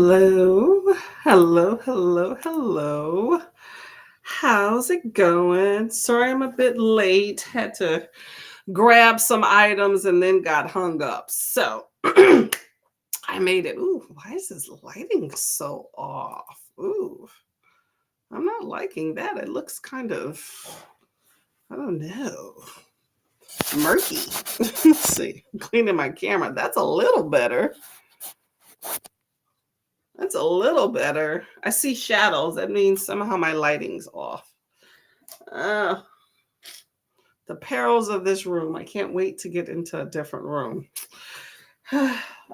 Hello, hello, hello, hello. How's it going? Sorry I'm a bit late. Had to grab some items and then got hung up. So I made it. Ooh, why is this lighting so off? Ooh, I'm not liking that. It looks kind of, I don't know, murky. Let's see. I'm cleaning my camera. That's a little better. That's a little better. I see shadows. That means somehow my lighting's off. Uh, the perils of this room. I can't wait to get into a different room.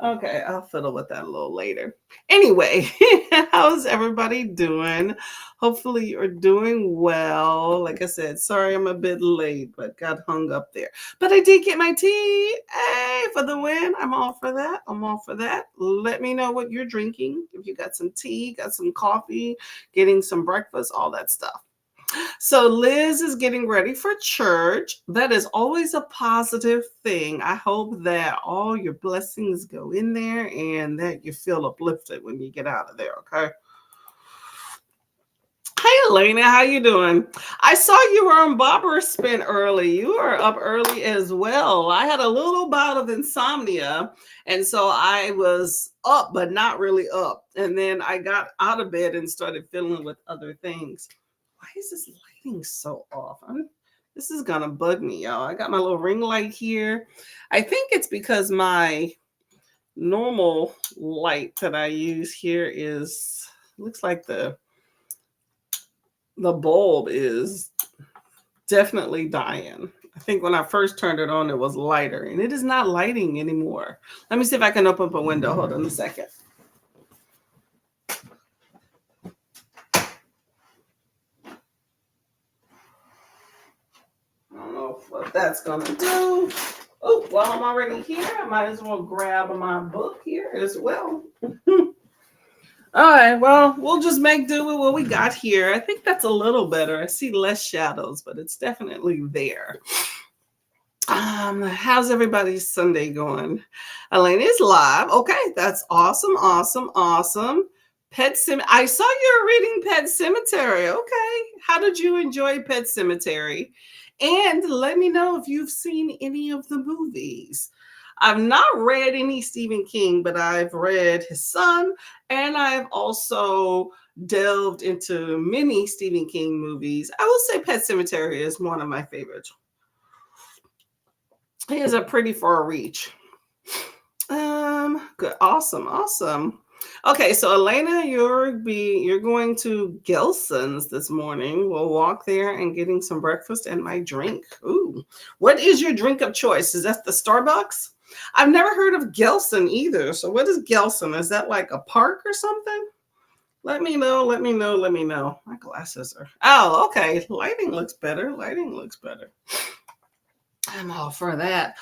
Okay, I'll fiddle with that a little later. Anyway, how's everybody doing? Hopefully, you're doing well. Like I said, sorry I'm a bit late, but got hung up there. But I did get my tea. Hey, for the win. I'm all for that. I'm all for that. Let me know what you're drinking. If you got some tea, got some coffee, getting some breakfast, all that stuff. So Liz is getting ready for church. That is always a positive thing. I hope that all your blessings go in there and that you feel uplifted when you get out of there, okay? Hey Elena, how you doing? I saw you were on Barbara Spin early. You were up early as well. I had a little bout of insomnia, and so I was up but not really up. And then I got out of bed and started fiddling with other things. Why is this lighting so off? This is gonna bug me, y'all. I got my little ring light here. I think it's because my normal light that I use here is looks like the bulb is definitely dying. I think when I first turned it on, it was lighter, and it is not lighting anymore. Let me see if I can open up a window. Hold on a second. I don't know what that's gonna do. Oh, while I'm already here, I might as well grab my book here as well. All right, well, we'll just make do with what we got here. I think that's a little better. I see less shadows, but it's definitely there. How's everybody's Sunday going? Elena is live. Okay, that's awesome, awesome, awesome. I saw you were reading Pet Cemetery. Okay, how did you enjoy Pet Cemetery? And let me know if you've seen any of the movies. I've not read any Stephen King, but I've read his son, and I've also delved into many Stephen King movies. I will say Pet Cemetery is one of my favorites. He has a pretty far reach. Good, awesome, awesome. Okay, so Elena, you're going to Gelson's this morning. We'll walk there and getting some breakfast and my drink. Ooh, what is your drink of choice? Is that the Starbucks? I've never heard of Gelson either. So what is Gelson? Is that like a park or something? Let me know. Let me know. Let me know. My glasses are. Oh, okay. Lighting looks better. Lighting looks better. I'm all for that.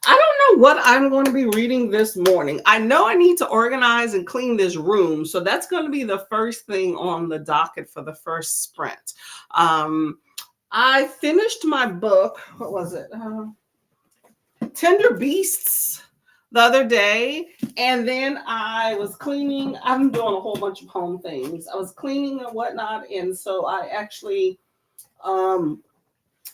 I don't know what I'm going to be reading this morning. I know I need to organize and clean this room. So that's going to be the first thing on the docket for the first sprint. I finished my book. What was it? Tender Beasts the other day. And then I was cleaning. I'm doing a whole bunch of home things. I was cleaning and whatnot. And so I actually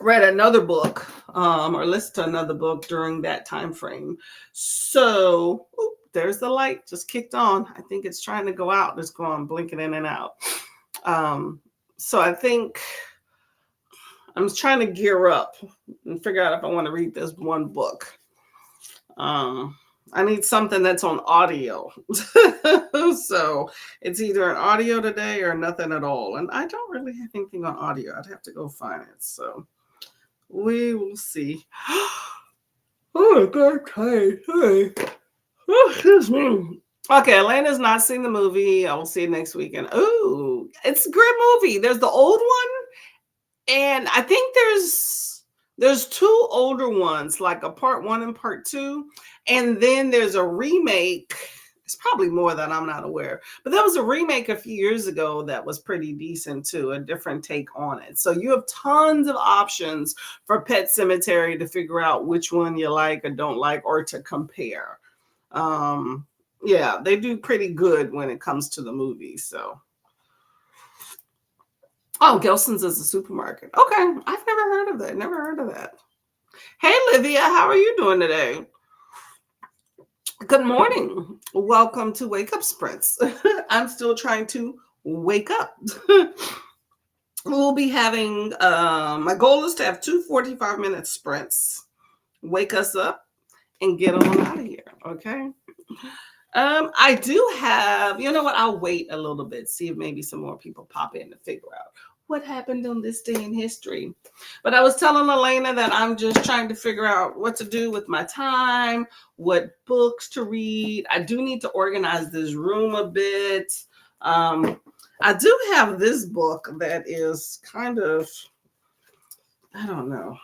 read another book or listened to another book during that time frame. So there's the light just kicked on. I think it's trying to go out. It's going blinking in and out. So I think I'm trying to gear up and figure out if I want to read this one book. I need something that's on audio. So it's either an audio today or nothing at all. And I don't really have anything on audio. I'd have to go find it. So we will see. Oh, God, tired. Oh, excuse me. Okay, Elena's not seen the movie. I will see it next weekend. Oh, it's a great movie. There's the old one, and I think there's two older ones, like a part one and part two, and then there's a remake. It's probably more that I'm not aware, but there was a remake a few years ago that was pretty decent too, a different take on it. So you have tons of options for Pet Cemetery to figure out which one you like or don't like or to compare. Yeah, they do pretty good when it comes to the movies. So, oh, Gelson's is a supermarket. Okay, I've never heard of that. Never heard of that. Hey, Livia, how are you doing today? Good morning. Welcome to Wake Up Sprints. I'm still trying to wake up. We'll be having, my goal is to have two 45-minute sprints. Wake us up and get on out of here. Okay. I do have, you know what? I'll wait a little bit, see if maybe some more people pop in to figure out what happened on this day in history. But I was telling Elena that I'm just trying to figure out what to do with my time, what books to read. I do need to organize this room a bit. I do have this book that is kind of, I don't know,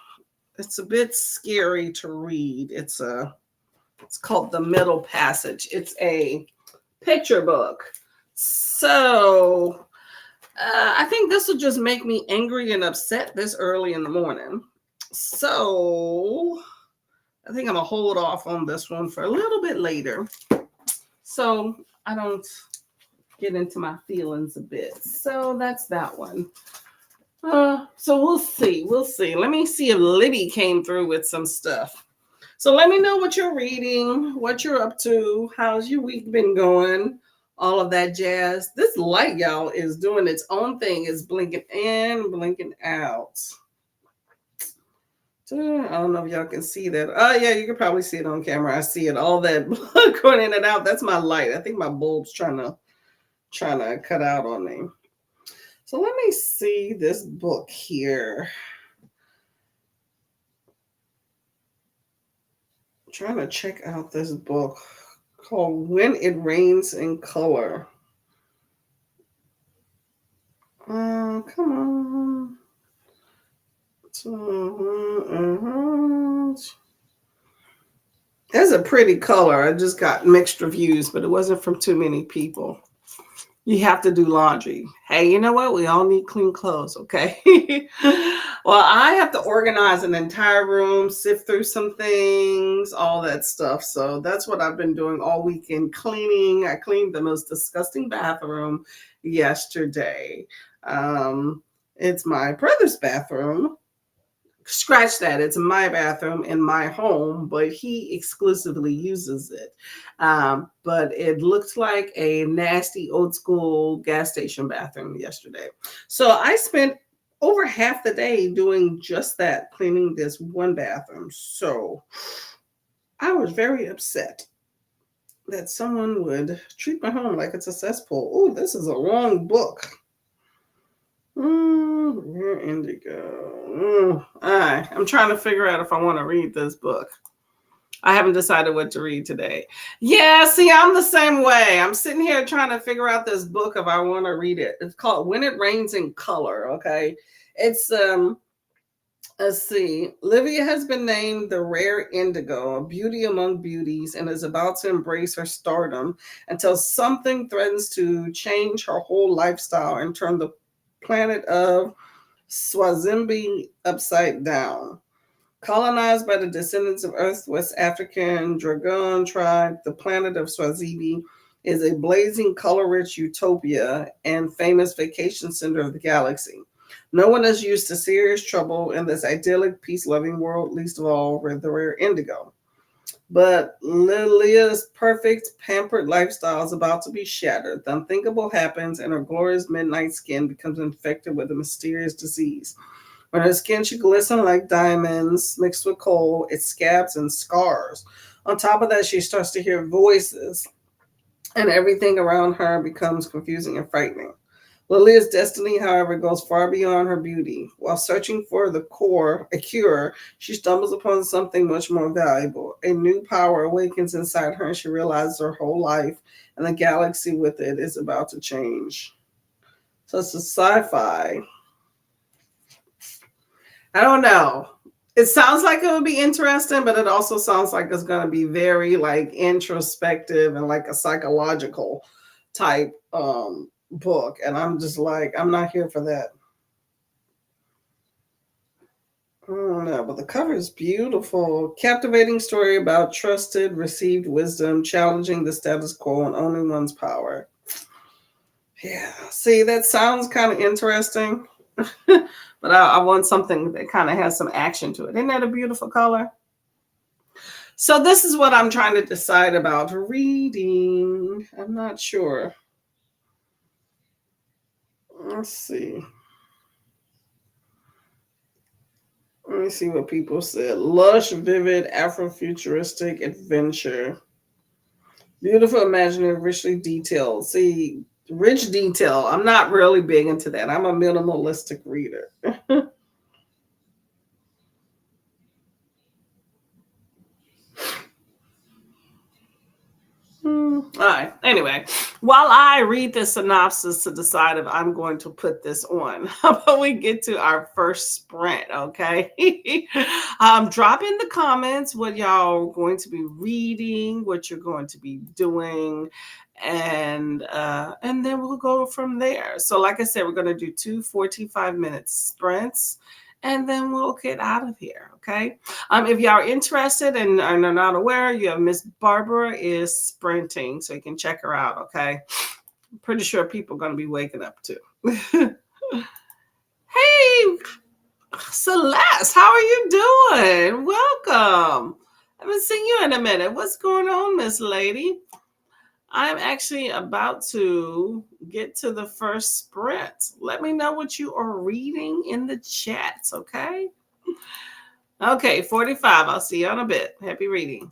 it's a bit scary to read. It's called The Middle Passage. It's a picture book. So I think this will just make me angry and upset this early in the morning. So I think I'm going to hold off on this one for a little bit later, so I don't get into my feelings a bit. So that's that one. So we'll see. We'll see. Let me see if Libby came through with some stuff. So let me know what you're reading, what you're up to, how's your week been going, all of that jazz. This light, y'all, is doing its own thing. It's blinking in, blinking out. I don't know if y'all can see that. Oh, yeah, you can probably see it on camera. I see it. All that blood going in and out. That's my light. I think my bulb's trying to cut out on me. So let me see this book here. I'm trying to check out this book called When It Rains in Color. Come on. It's a pretty color. I just got mixed reviews, but it wasn't from too many people. You have to do laundry. Hey, you know what? We all need clean clothes, okay? Well, I have to organize an entire room, sift through some things, all that stuff. So that's what I've been doing all weekend, cleaning. I cleaned the most disgusting bathroom yesterday. It's my brother's bathroom. Scratch that. It's my bathroom in my home, but he exclusively uses it. But it looked like a nasty old school gas station bathroom yesterday. So I spent over half the day doing just that, cleaning this one bathroom. So I was very upset that someone would treat my home like it's a cesspool. Oh, this is a long book. Rare Indigo. All right. I'm trying to figure out if I want to read this book. I haven't decided what to read today. Yeah, see, I'm the same way. I'm sitting here trying to figure out this book if I want to read it. It's called When It Rains in Color. Okay. It's let's see. Livia has been named the Rare Indigo, a beauty among beauties, and is about to embrace her stardom until something threatens to change her whole lifestyle and turn the planet of Swazimbi upside down. Colonized by the descendants of Earth's West African Dragon tribe, the planet of Swazibi is a blazing, color-rich utopia and famous vacation center of the galaxy. No one is used to serious trouble in this idyllic, peace-loving world, least of all with the rare indigo. But Lilia's perfect, pampered lifestyle is about to be shattered. The unthinkable happens, and her glorious midnight skin becomes infected with a mysterious disease. When her skin should glisten like diamonds mixed with coal, it scabs and scars. On top of that, she starts to hear voices, and everything around her becomes confusing and frightening. Lilia's destiny, however, goes far beyond her beauty. While searching for a cure, she stumbles upon something much more valuable. A new power awakens inside her, and she realizes her whole life and the galaxy with it is about to change. So it's a sci-fi. I don't know. It sounds like it would be interesting, but it also sounds like it's going to be very like introspective and like a psychological type book. And I'm just like, I'm not here for that. Oh no, but the cover is beautiful. Captivating story about trusted, received wisdom, challenging the status quo and owning one's power. Yeah, see, that sounds kind of interesting, but I want something that kind of has some action to it. Isn't that a beautiful color? So, this is what I'm trying to decide about reading. I'm not sure. Let's see. Let me see what people said. Lush, vivid, Afrofuturistic adventure. Beautiful, imaginative, richly detailed. See, rich detail. I'm not really big into that. I'm a minimalistic reader. All right. Anyway, while I read the synopsis to decide if I'm going to put this on, how about we get to our first sprint? Okay. Drop in the comments what y'all are going to be reading, what you're going to be doing, and then we'll go from there. So, like I said, we're going to do two 45-minute sprints, and then we'll get out of here. Okay. If y'all are interested and are not aware, you have Miss Barbara is sprinting, so you can check her out. Okay, I'm pretty sure people are going to be waking up too. Hey, Celeste, how are you doing? Welcome. I haven't seen you in a minute. What's going on, Miss Lady? I'm actually about to get to the first sprint. Let me know what you are reading in the chats, okay? Okay, 45. I'll see you in a bit. Happy reading.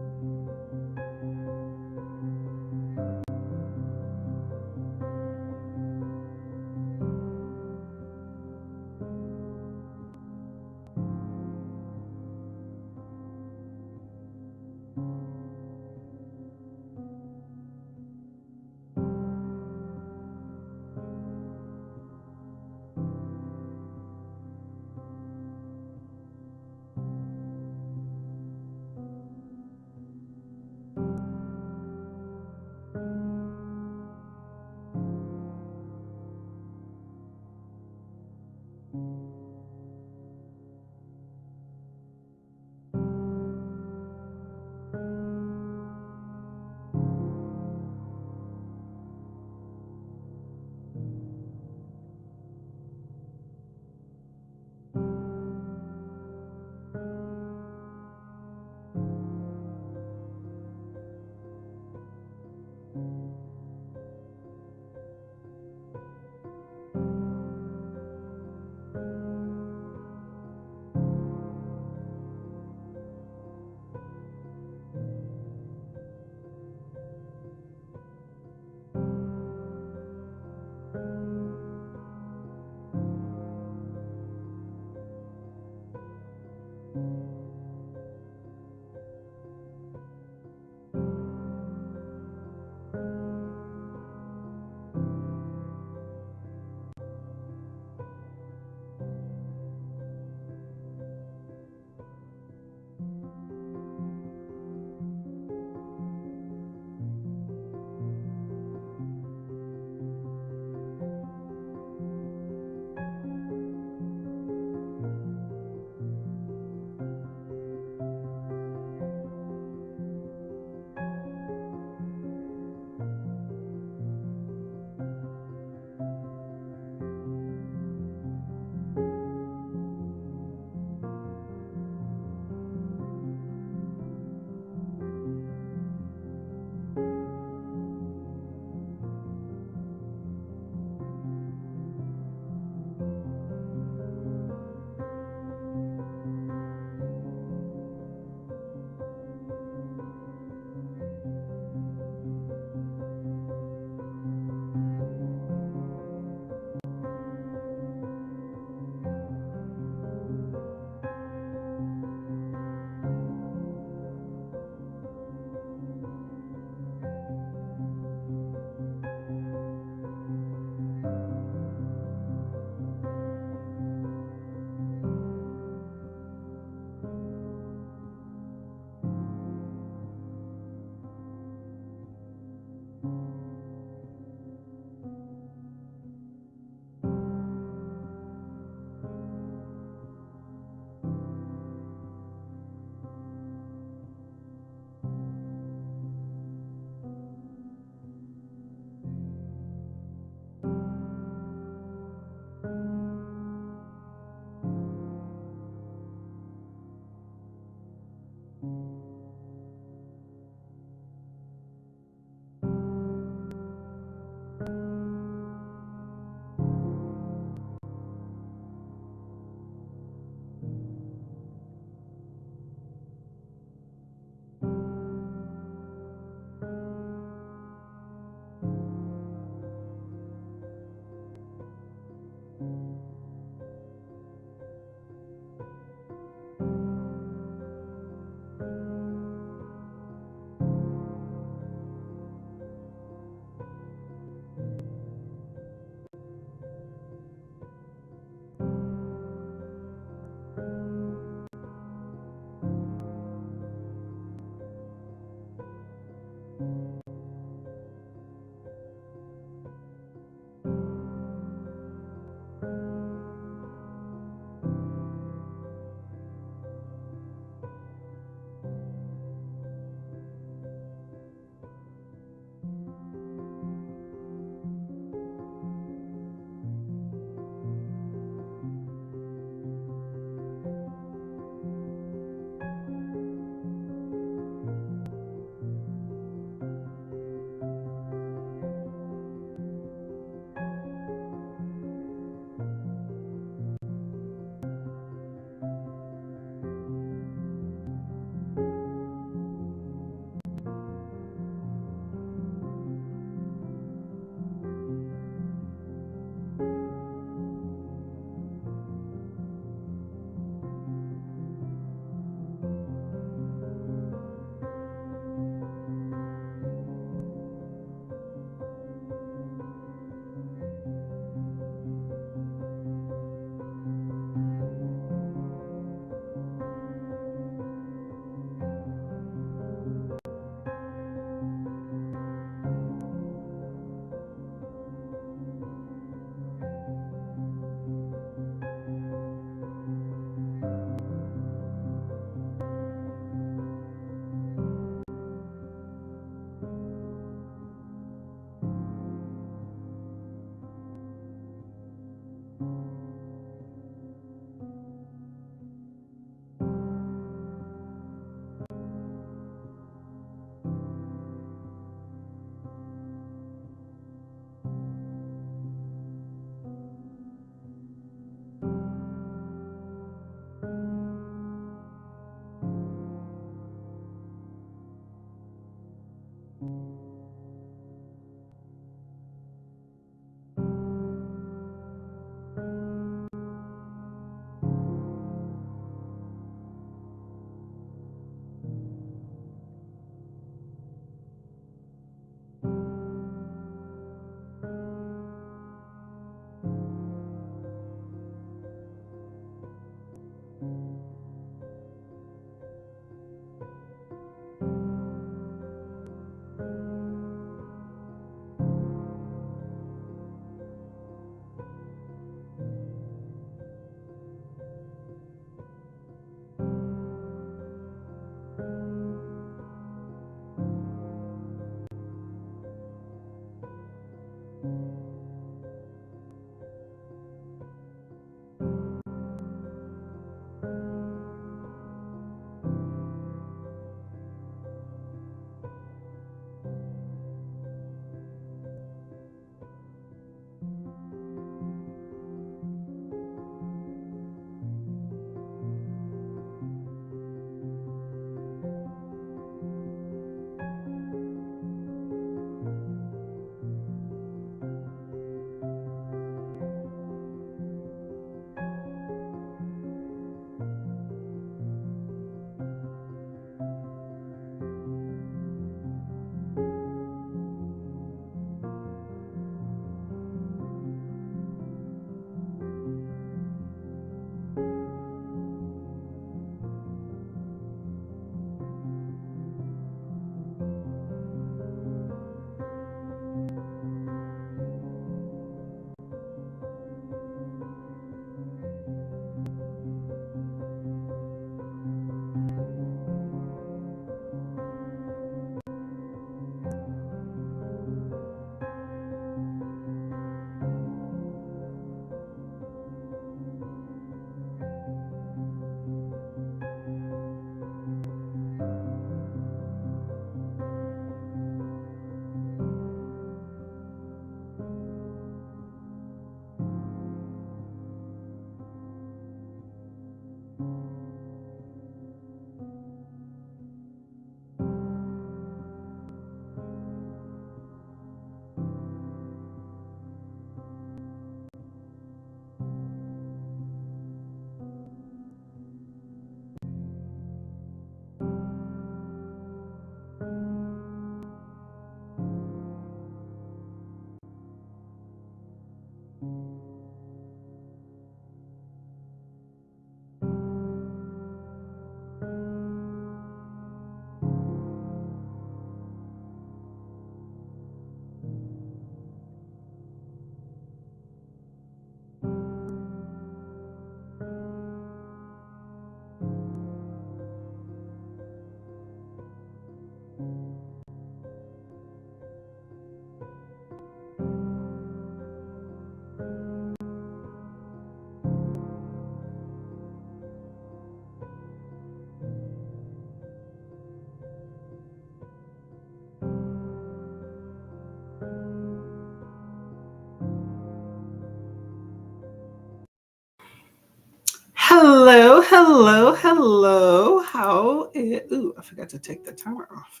Hello, hello, hello. Ooh, I forgot to take the timer off.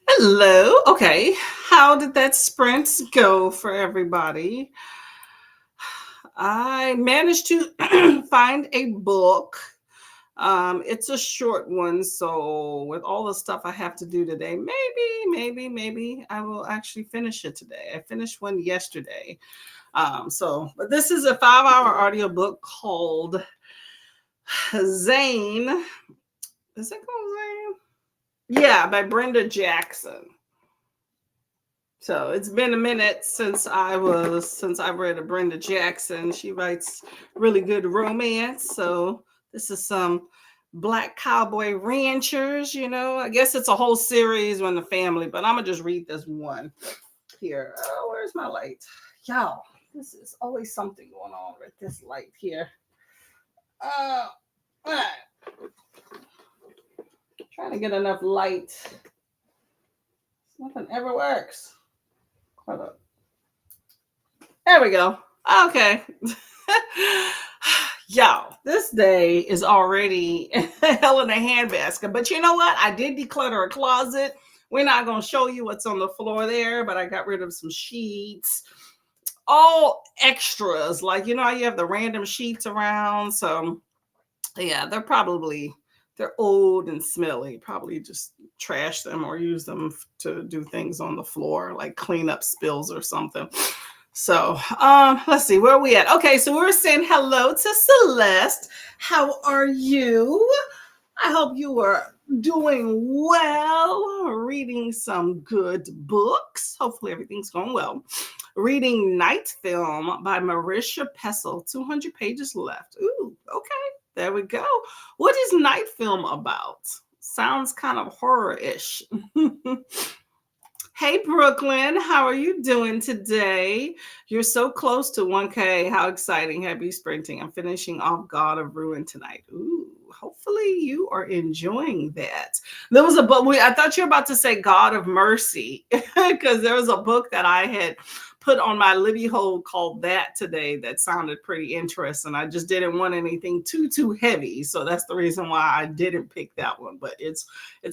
Hello. Okay. How did that sprint go for everybody? I managed to find a book. It's a short one, so with all the stuff I have to do today, maybe I will actually finish it today. I finished one yesterday. But this is a 5-hour audiobook called Zane. Is it called Zane? Yeah, by Brenda Jackson. So it's been a minute since I read a Brenda Jackson. She writes really good romance. So this is some black cowboy ranchers, I guess it's a whole series on the family, but I'm gonna just read this one here. Oh, where's my light? Y'all, this is always something going on with this light here. Trying to get enough light. Nothing ever works. Hold up. There we go. Okay. Y'all, this day is already hell in a handbasket. But you know what? I did declutter a closet. We're not going to show you what's on the floor there, but I got rid of some sheets. All extras. Like, you have the random sheets around. So, yeah, they're old and smelly. Probably just trash them or use them to do things on the floor, like clean up spills or something. So, let's see, where are we at? Okay, so we're saying hello to Celeste. How are you? I hope you are doing well, reading some good books. Hopefully everything's going well. Reading Night Film by Marisha Pessl, 200 pages left. Ooh, okay, there we go. What is Night Film about? Sounds kind of horror-ish. Hey, Brooklyn, how are you doing today? You're so close to 1K. How exciting. Happy sprinting. I'm finishing off God of Ruin tonight. Ooh, hopefully you are enjoying that. There was a book. I thought you were about to say God of Mercy, because there was a book that I had put on my Libby hold called that today that sounded pretty interesting. I just didn't want anything too heavy. So that's the reason why I didn't pick that one, but it's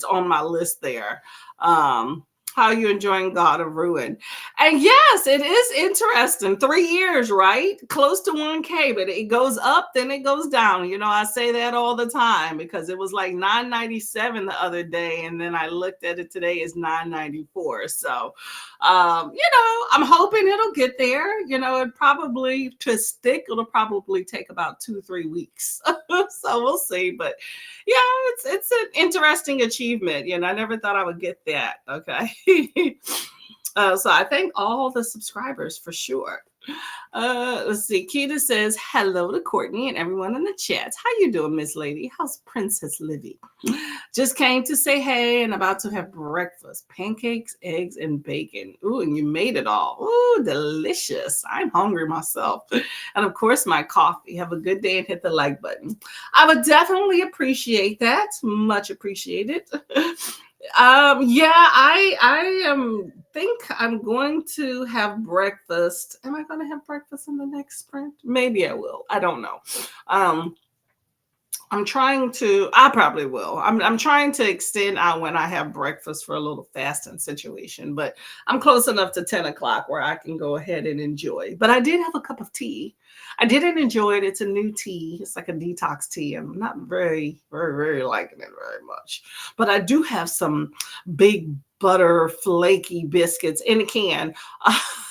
on my list there. How are you enjoying God of Ruin? And yes, it is interesting. 3 years, right? Close to 1K, but it goes up, then it goes down. I say that all the time because it was like $9.97 the other day, and then I looked at it today, it's $9.94. So, I'm hoping it'll get there. It probably to stick, it'll probably take about 2-3 weeks. So we'll see. But yeah, it's an interesting achievement. I never thought I would get that. Okay. So I thank all the subscribers for sure. Let's see. Keita says hello to Courtney and everyone in the chat. How you doing, Miss Lady? How's Princess Livy? Just came to say hey and about to have breakfast. Pancakes, eggs, and bacon. Ooh, and you made it all. Ooh, delicious. I'm hungry myself. And of course, my coffee. Have a good day and hit the like button. I would definitely appreciate that. Much appreciated. I think I'm going to have breakfast. Am I going to have breakfast in the next sprint? Maybe I will. I don't know. I probably will. I'm trying to extend out when I have breakfast for a little fasting situation, but I'm close enough to 10 o'clock where I can go ahead and enjoy. But I did have a cup of tea. I didn't enjoy it. It's a new tea. It's like a detox tea. I'm not very, very, very liking it very much. But I do have some big butter flaky biscuits in a can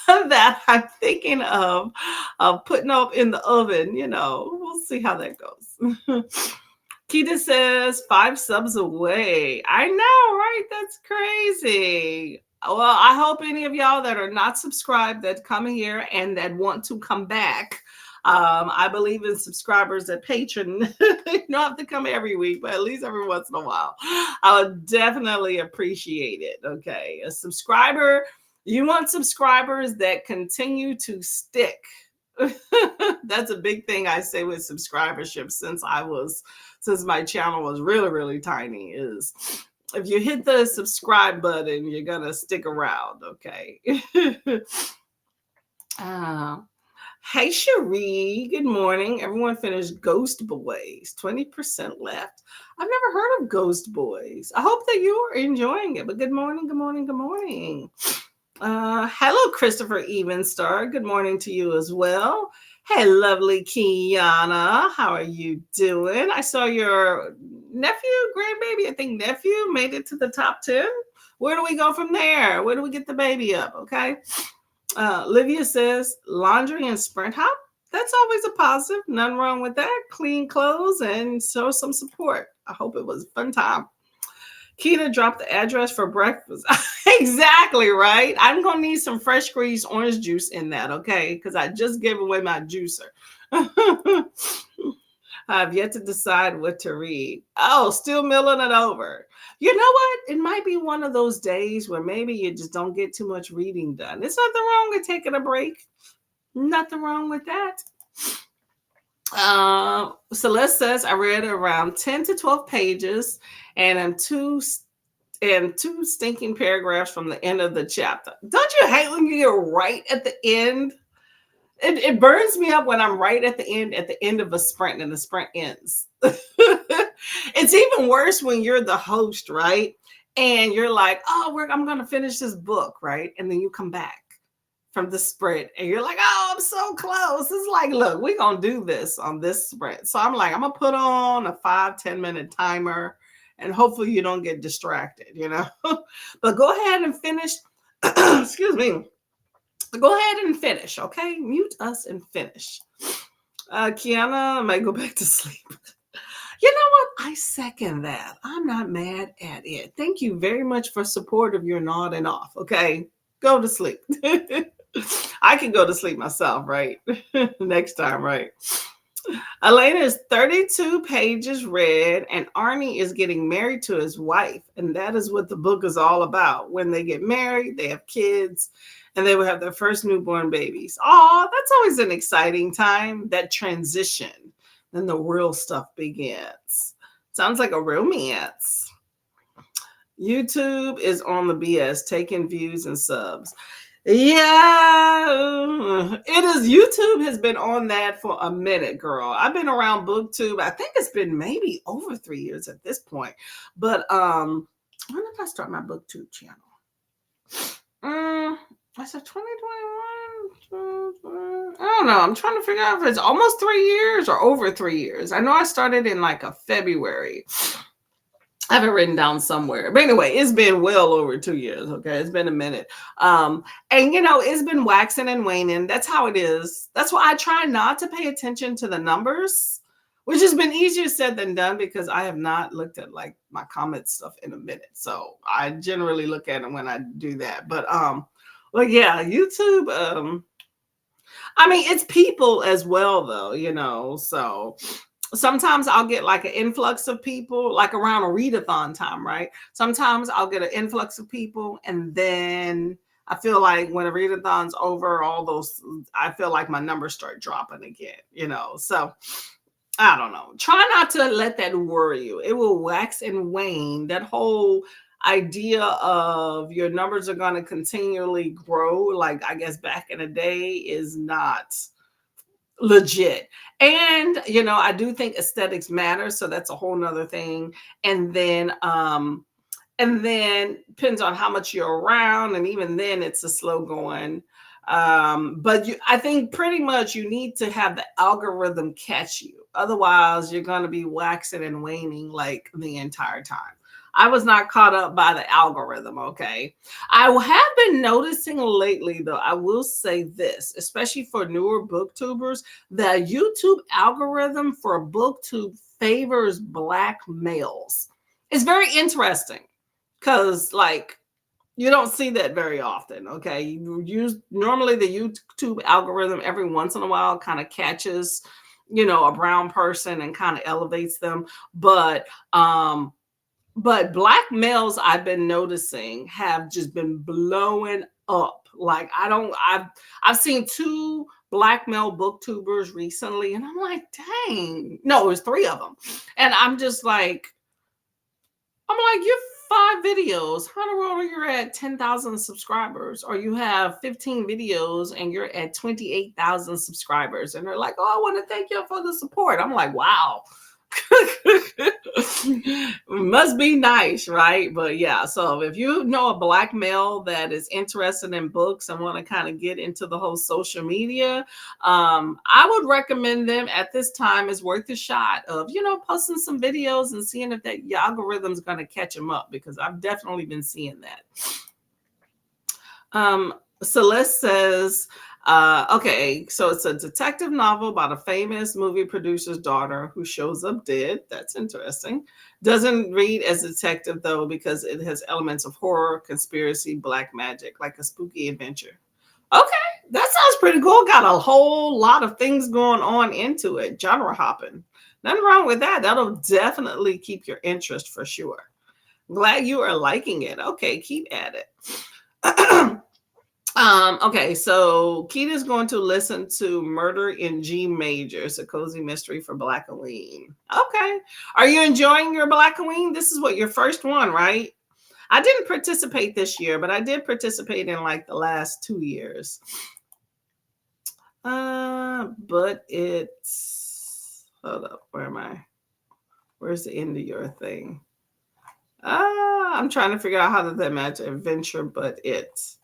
that I'm thinking of putting up in the oven. We'll see how that goes. Keita says 5 subs away. I know, right? That's crazy. Well, I hope any of y'all that are not subscribed that come here and that want to come back. I believe in subscribers that patron. You don't have to come every week, but at least every once in a while. I would definitely appreciate it. Okay. A subscriber, you want subscribers that continue to stick. That's a big thing I say with subscribership since my channel was really, really tiny is if you hit the subscribe button, you're going to stick around. Okay. Hey, Cherie. Good morning. Everyone finished Ghost Boys. 20% left. I've never heard of Ghost Boys. I hope that you are enjoying it. But good morning, good morning, good morning. Hello, Christopher Evenstar. Good morning to you as well. Hey, lovely Kiana. How are you doing? I saw your nephew, grandbaby, I think nephew made it to the top 10. Where do we go from there? Where do we get the baby up? Okay. Livia says laundry and sprint hop. That's always a positive. Nothing wrong with that. Clean clothes and show some support. I hope it was a fun time. Keita dropped the address for breakfast. Exactly, right? I'm going to need some fresh squeezed orange juice in that, okay? Because I just gave away my juicer. I've yet to decide what to read. Oh, still milling it over. You know what? It might be one of those days where maybe you just don't get too much reading done. There's nothing wrong with taking a break. Nothing wrong with that. Celeste says I read around 10 to 12 pages and I'm two stinking paragraphs from the end of the chapter. Don't you hate when you're right at the end? It burns me up when I'm right at the end of a sprint and the sprint ends. It's even worse when you're the host, right? And you're like, oh, I'm going to finish this book, right? And then you come back from the sprint and you're like, oh, I'm so close. It's like, look, we're going to do this on this sprint. So I'm like, I'm going to put on a 5-10 minute timer and hopefully you don't get distracted, you know? But go ahead and finish. Excuse me. Go ahead and finish, okay? Mute us and finish. Kiana might go back to sleep. You know what? I second that. I'm not mad at it. Thank you very much for support of your nodding off, okay? Go to sleep. I can go to sleep myself, right? Next time, right? Elena is 32 pages read, and Arnie is getting married to his wife. And that is what the book is all about. When they get married, they have kids, and they will have their first newborn babies. Oh, that's always an exciting time, that transition. Then the real stuff begins. Sounds like a romance. YouTube is on the BS, taking views and subs. Yeah, it is. YouTube has been on that for a minute, girl. I've been around BookTube. I think it's been maybe over 3 years at this point. But when did I start my BookTube channel? I said 2021. I don't know. I'm trying to figure out if it's almost 3 years or over 3 years. I know I started in like a February. I have it written down somewhere. But anyway, it's been well over 2 years. Okay. It's been a minute. And you know, it's been waxing and waning. That's how it is. That's why I try not to pay attention to the numbers, which has been easier said than done because I have not looked at like my comment stuff in a minute. So I generally look at them when I do that. But yeah, YouTube, I mean, it's people as well though, you know, so sometimes I'll get like an influx of people, like around a readathon time, right? Sometimes I'll get an influx of people, and then I feel like when a readathon's over, I feel like my numbers start dropping again, you know? So I don't know. Try not to let that worry you. It will wax and wane. That whole idea of your numbers are going to continually grow, like I guess back in the day, is not legit. And you know, I do think aesthetics matter, so that's a whole nother thing. And then depends on how much you're around, and even then it's a slow going. But I think pretty much you need to have the algorithm catch you, otherwise you're going to be waxing and waning like the entire time. I was not caught up by the algorithm, okay? I have been noticing lately, though, I will say this, especially for newer booktubers, the YouTube algorithm for booktube favors Black males. It's very interesting because, like, you don't see that very often, okay? Normally the YouTube algorithm every once in a while kind of catches, you know, a brown person and kind of elevates them, but Black males I've been noticing have just been blowing up. Like I've seen 2 Black male booktubers recently, and I'm like, dang, no, it was 3 of them, and I'm like, you're 5 videos, how in the world you're at 10,000 subscribers, or you have 15 videos and you're at 28,000 subscribers? And they're like, oh, I want to thank you for the support. I'm like, wow. Must be nice, right? But yeah, so if you know a black male that is interested in books and want to kind of get into the whole social media, I would recommend them at this time. Is worth a shot of, posting some videos and seeing if that your algorithm's going to catch them up, because I've definitely been seeing that. Celeste says, okay, so it's a detective novel about a famous movie producer's daughter who shows up dead. That's interesting. Doesn't read as a detective, though, because it has elements of horror, conspiracy, black magic, like a spooky adventure. Okay, that sounds pretty cool. Got a whole lot of things going on into it. Genre hopping. Nothing wrong with that. That'll definitely keep your interest for sure. Glad you are liking it. Okay, keep at it. Okay, so Keita's going to listen to Murder in G Major. It's a cozy mystery for Black Halloween. Okay. Are you enjoying your Black Halloween? This is what, your first one, right? I didn't participate this year, but I did participate in like the last 2 years. But it's, hold up, where am I? Where's the end of your thing? I'm trying to figure out how did that match adventure, but it's,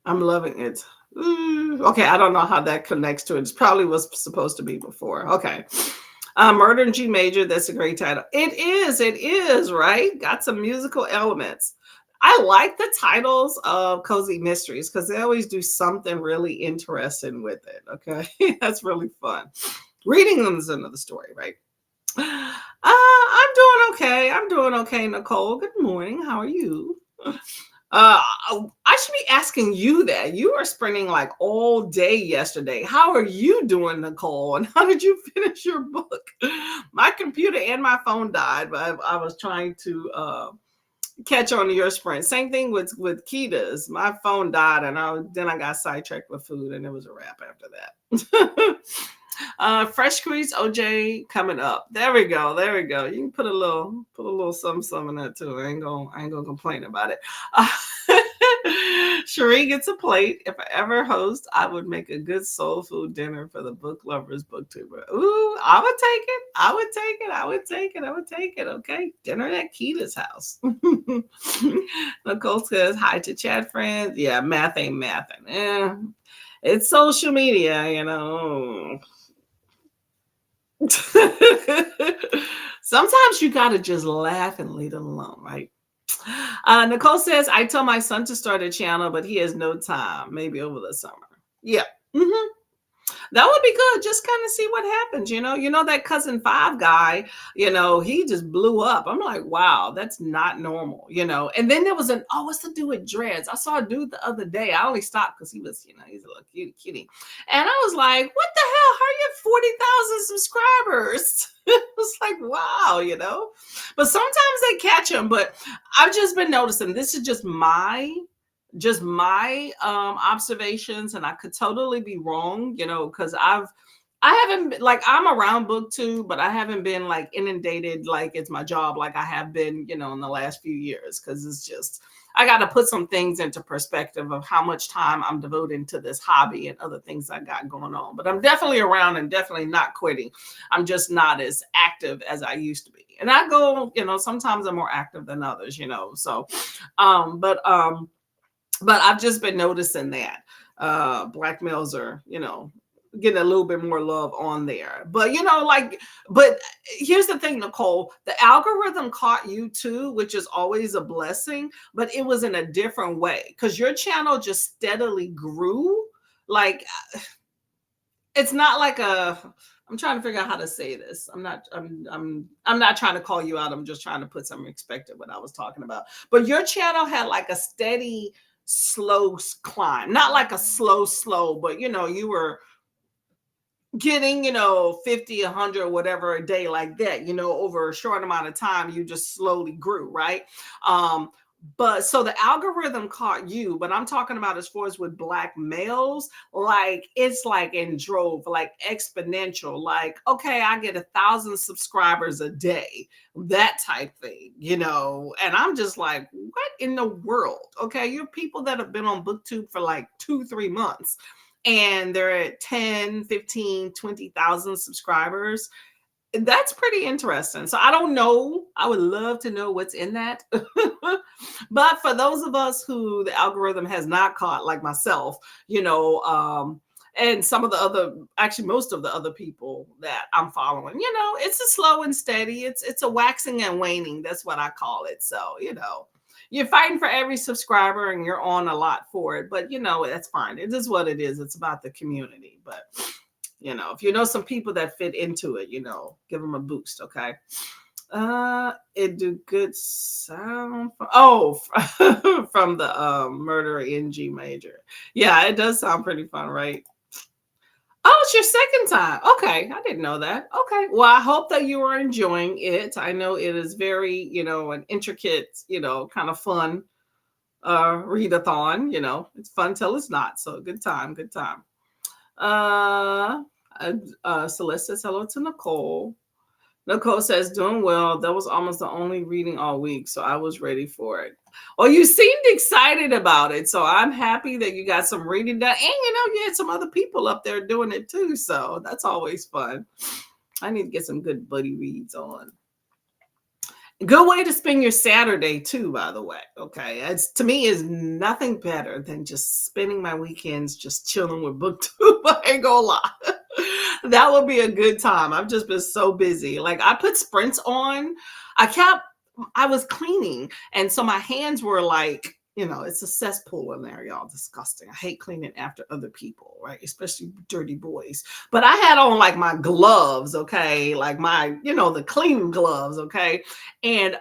I'm loving it. Okay, I don't know how that connects to it. It's probably was supposed to be before. Okay. Murder in G Major. That's a great title. It is, right? Got some musical elements. I like the titles of cozy mysteries because they always do something really interesting with it. Okay. That's really fun. Reading them is another story, right? I'm doing okay. I'm doing okay, Nicole. Good morning. How are you? I should be asking you that. You were spending like all day yesterday. How are you doing, Nicole? And how did you finish your book? My computer and my phone died, but I was trying to catch on to your sprint. Same thing with Keita's. My phone died, and then I got sidetracked with food, and it was a wrap after that. Fresh Squeeze OJ coming up. There we go. You can put a little something in that too. I ain't gonna complain about it. Cherie gets a plate. If I ever host, I would make a good soul food dinner for the book lovers, booktuber. Ooh, I would take it. Okay, dinner at Keita's house. Nicole says hi to chat friends. Yeah, math ain't mathin'. It's social media, Sometimes you gotta just laugh and leave it alone, right? Nicole says, I tell my son to start a channel, but he has no time. Maybe over the summer. Yeah. Mm-hmm. That would be good. Just kind of see what happens. That Cousin Five guy, he just blew up. I'm like, wow, that's not normal, And then there was what's the dude with dreads? I saw a dude the other day. I only stopped because he was, he's a little cutie. And I was like, what the hell? How are you at 40,000 subscribers? It was like, wow, But sometimes they catch them. But I've just been noticing, this is just my observations, and I could totally be wrong, because I haven't been, like, I'm around BookTube, but I haven't been like inundated like it's my job like I have been, in the last few years, because it's just, I got to put some things into perspective of how much time I'm devoting to this hobby and other things I got going on. But I'm definitely around and definitely not quitting. I'm just not as active as I used to be. And I go, sometimes I'm more active than others, so but I've just been noticing that black males are, getting a little bit more love on there. But, but here's the thing, Nicole, the algorithm caught you too, which is always a blessing, but it was in a different way because your channel just steadily grew. Like, it's not like I'm trying to figure out how to say this. I'm not trying to call you out. I'm just trying to put some perspective what I was talking about. But your channel had like a steady, slow climb, not like a slow, but you were getting 50, 100, whatever a day like that, over a short amount of time. You just slowly grew, right? But so the algorithm caught you, but I'm talking about as far as with black males, like it's like in drove, like exponential. Like, okay, I get 1,000 subscribers a day, that type thing, And I'm just like, what in the world? Okay, you're people that have been on BookTube for like 2, 3 months and they're at 10, 15, 20,000 subscribers. That's pretty interesting. So I don't know. I would love to know what's in that. But for those of us who the algorithm has not caught, like myself, and some of the other, actually most of the other people that I'm following, it's a slow and steady. It's a waxing and waning. That's what I call it. So, you're fighting for every subscriber and you're on a lot for it, but that's fine. It is what it is. It's about the community. But if you know some people that fit into it, give them a boost, okay? It do good sound. From the murderer NG Major. Yeah, it does sound pretty fun, right? Oh, it's your second time. Okay, I didn't know that. Okay, well, I hope that you are enjoying it. I know it is very, an intricate, kind of fun readathon. It's fun till it's not. So good time, good time. Celeste says hello to Nicole. Nicole says, doing well. That was almost the only reading all week, so I was ready for it. Well, you seemed excited about it, so I'm happy that you got some reading done. And, you had some other people up there doing it too, so that's always fun. I need to get some good buddy reads on. Good way to spend your Saturday too, by the way. Okay, to me is nothing better than just spending my weekends just chilling with BookTube. I ain't gonna lie, that would be a good time. I've just been so busy. Like I put sprints on. I was cleaning, and so my hands were like, it's a cesspool in there, y'all. Disgusting. I hate cleaning after other people, right? Especially dirty boys. But I had on like my gloves, okay, like my, the clean gloves, okay. And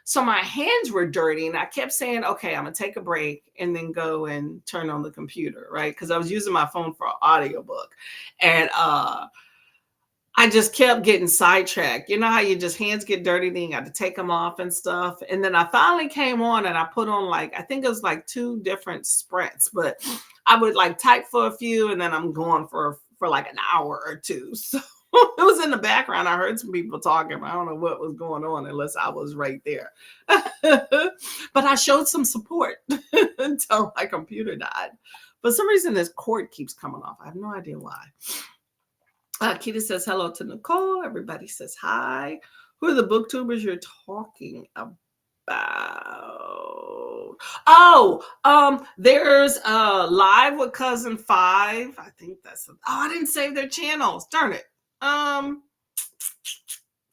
so my hands were dirty, and I kept saying, okay, I'm gonna take a break and then go and turn on the computer, right? Because I was using my phone for an audiobook, and I just kept getting sidetracked. You know how you just hands get dirty, then you got to take them off and stuff. And then I finally came on and I put on I think it was like 2 different sprints, but I would like type for a few and then I'm going for like an hour or 2. So it was in the background. I heard some people talking. I don't know what was going on unless I was right there. But I showed some support until my computer died. For some reason, this cord keeps coming off. I have no idea why. Kita says hello to Nicole. Everybody says hi. Who are the booktubers you're talking about? Oh, there's Live with Cousin 5. I think that's I didn't save their channels. Darn it.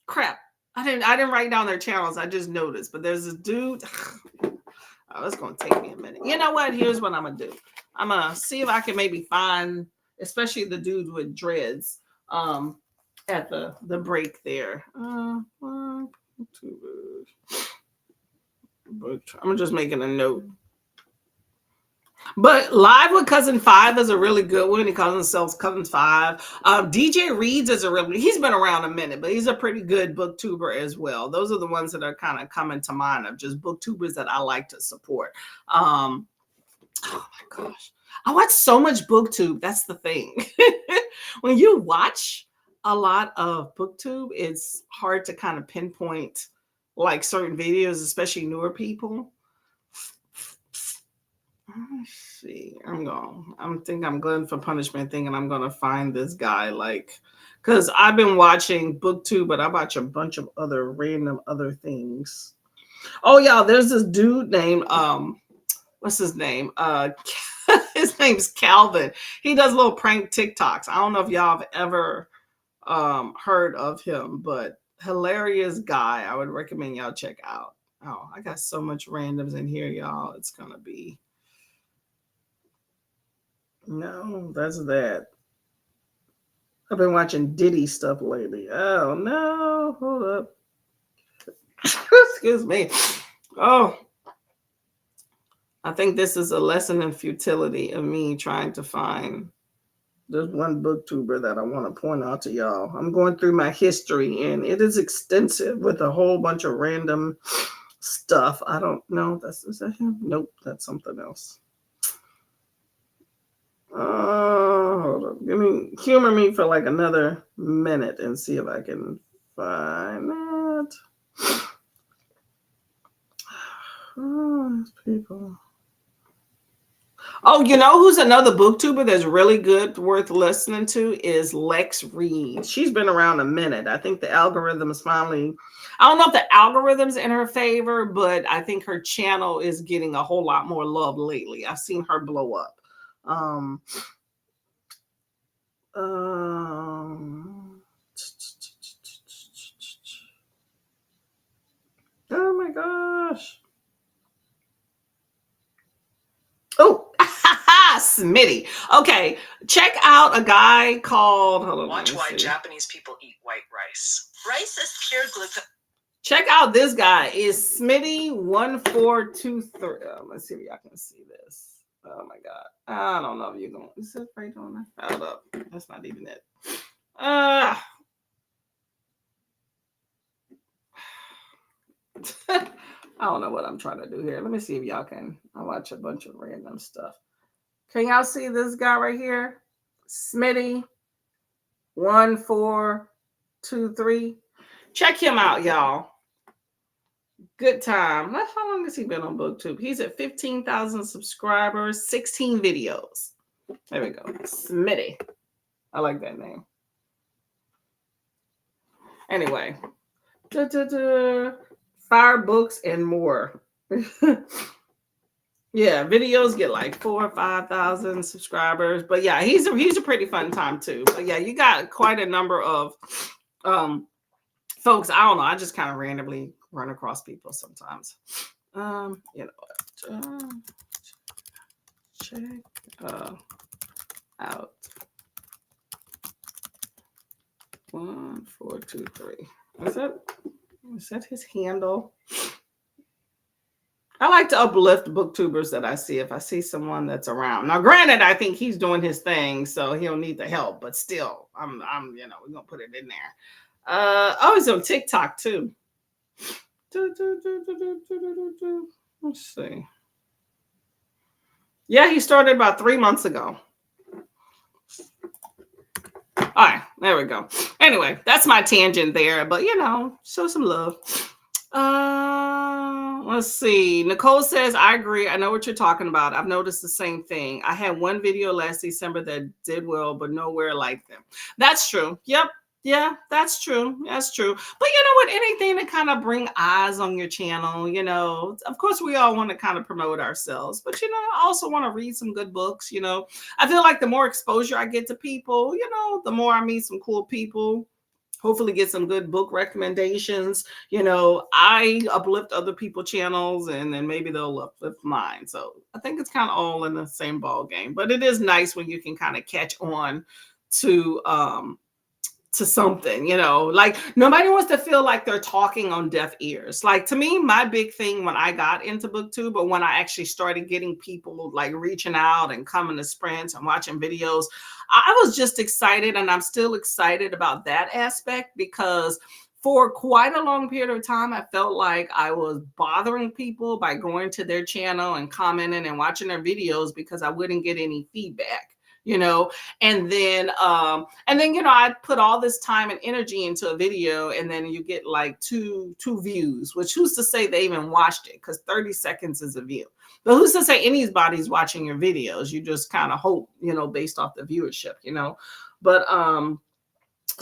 Crap. I didn't write down their channels. I just noticed. But there's this dude. Oh, it's gonna take me a minute. You know what? Here's what I'm gonna do. I'm gonna see if I can maybe find, especially the dude with dreads. At the break there. I'm just making a note. But Live with Cousin 5 is a really good one. He calls himself Cousin 5. DJ Reads is he's been around a minute, but he's a pretty good booktuber as well. Those are the ones that are kind of coming to mind of just booktubers that I like to support. Oh my gosh. I watch so much booktube. That's the thing. When you watch a lot of booktube, it's hard to kind of pinpoint like certain videos, especially newer people. Let's see. I'm glutton for punishment thing, and I'm gonna find this guy because I've been watching booktube, but I watch a bunch of other random other things. Oh yeah, there's this dude named what's his name? His name's Calvin. He does little prank TikToks. I don't know if y'all have ever heard of him, but hilarious guy. I would recommend y'all check out. Oh, I got so much randoms in here, y'all. It's gonna be that's that. I've been watching Diddy stuff lately. Oh no, hold up. Excuse me. Oh, I think this is a lesson in futility of me trying to find. There's one booktuber that I want to point out to y'all. I'm going through my history, and it is extensive with a whole bunch of random stuff. I don't know. Is that him? Nope, that's something else. Hold on. Humor me for like another minute and see if I can find it. Oh, people. Oh, you know who's another booktuber that's really good, worth listening to is Lex Reed. She's been around a minute. I think the algorithm is finally, I don't know if the algorithm's in her favor, but I think her channel is getting a whole lot more love lately. I've seen her blow up. Oh my gosh. Oh, Smitty. Okay, check out a guy called. Hold on, watch why Japanese people eat white rice. Rice is pure glucose. Check out this guy. Is Smitty1423. Let's see if y'all can see this. Oh my god. I don't know if you're going. Is it right on? I fouled up. That's not even it. I don't know what I'm trying to do here. Let me see if y'all can. I watch a bunch of random stuff. Can y'all see this guy right here? Smitty1423. Check him out, y'all. Good time. How long has he been on BookTube? He's at 15,000 subscribers, 16 videos. There we go. Smitty. I like that name. Anyway. Fire books and more. Yeah, videos get like 4,000 or 5,000 subscribers. But yeah, he's a pretty fun time too. But yeah, you got quite a number of folks. I don't know. I just kind of randomly run across people sometimes. You know what? Check out 1423. Is that his handle? I like to uplift booktubers that I see if I see someone that's around. Now, granted, I think he's doing his thing, so he'll need the help. But still, we're gonna put it in there. He's on TikTok too. Let's see. Yeah, he started about 3 months ago. All right, there we go. Anyway, that's my tangent there, but show some love. Let's see. Nicole says, I agree. I know what you're talking about. I've noticed the same thing. I had one video last December that did well, but nowhere like them. That's true. Yep. Yeah, that's true. That's true. But you know what? Anything to kind of bring eyes on your channel, of course we all want to kind of promote ourselves, but I also want to read some good books. I feel like the more exposure I get to people, the more I meet some cool people. Hopefully get some good book recommendations. I uplift other people's channels and then maybe they'll uplift mine. So I think it's kind of all in the same ball game, but it is nice when you can kind of catch on to something, like nobody wants to feel like they're talking on deaf ears. Like to me, my big thing when I got into BookTube, but when I actually started getting people like reaching out and coming to sprints and watching videos, I was just excited, and I'm still excited about that aspect because for quite a long period of time, I felt like I was bothering people by going to their channel and commenting and watching their videos because I wouldn't get any feedback. And then I put all this time and energy into a video, and then you get like two views, which who's to say they even watched it? Because 30 seconds is a view. But who's to say anybody's watching your videos? You just kind of hope, based off the viewership, But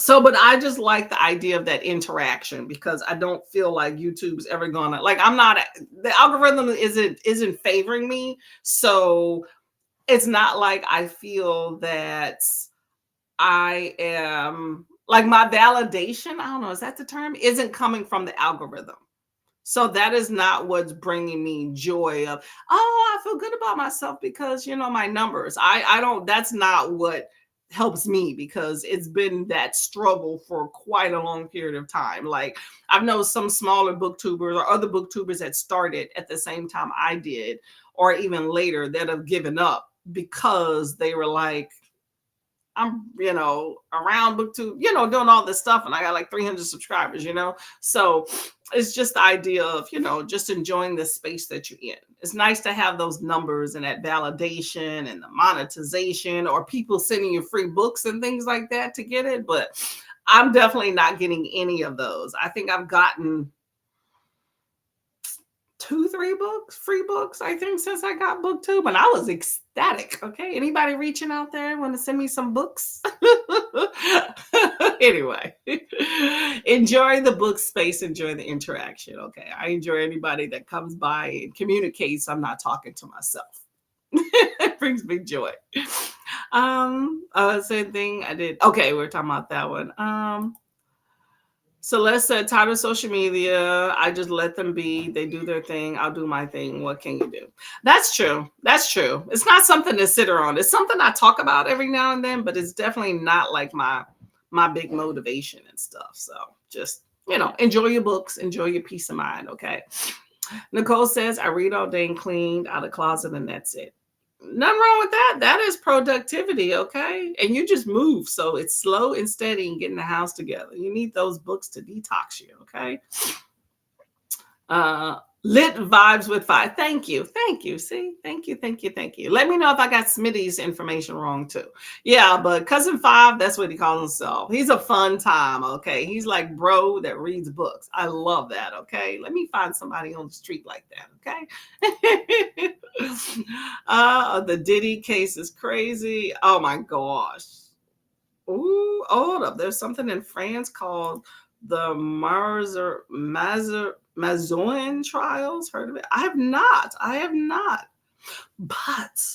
but I just like the idea of that interaction because I don't feel like YouTube's ever gonna the algorithm isn't favoring me. So it's not like I feel that I am like my validation. I don't know. Is that the term? Isn't coming from the algorithm. So that is not what's bringing me joy of, I feel good about myself because, my numbers. I don't, that's not what helps me because it's been that struggle for quite a long period of time. Like I've known some smaller booktubers or other booktubers that started at the same time I did, or even later that have given up because they were like, around booktube, doing all this stuff, and I got like 300 subscribers, so it's just the idea of just enjoying the space that you're in. It's nice to have those numbers and that validation and the monetization, or people sending you free books and things like that to get it, but I'm definitely not getting any of those. I think I've gotten 2-3 books, free books, I think, since I got booktube, and I was ecstatic. Okay, anybody reaching out there want to send me some books? Anyway, enjoy the book space, enjoy the interaction. Okay, I enjoy anybody that comes by and communicates. I'm not talking to myself. It brings me joy. Same thing I did. Okay, we're talking about that one. Celeste said, tired of social media. I just let them be. They do their thing. I'll do my thing. What can you do? That's true. That's true. It's not something to sit around. It's something I talk about every now and then, but it's definitely not like my big motivation and stuff. So just, enjoy your books, enjoy your peace of mind. Okay. Nicole says, I read all day and cleaned out of the closet, and that's it. Nothing wrong with that. That is productivity, okay? And you just move. So it's slow and steady and getting the house together. You need those books to detox you, okay? Lit vibes with 5. Thank you. Thank you. See? Thank you. Thank you. Thank you. Let me know if I got Smitty's information wrong too. Yeah, but Cousin 5, that's what he calls himself. He's a fun time, okay? He's like bro that reads books. I love that, okay? Let me find somebody on the street like that, okay? The Diddy case is crazy. Oh my gosh. Ooh, hold up. There's something in France called the Mazoin trials. Heard of it? I have not. But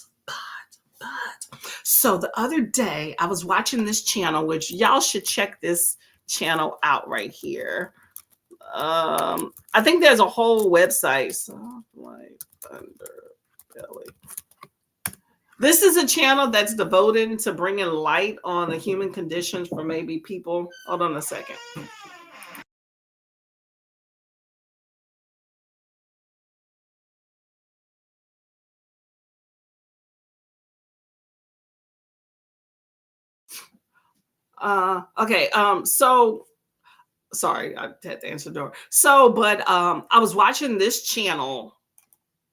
so the other day I was watching this channel, which y'all should check this channel out right here. I think there's a whole website. Soft Light Underbelly. This is a channel that's devoted to bringing light on the human conditions for maybe people. Hold on a second. Okay. So sorry, I had to answer the door. So, but I was watching this channel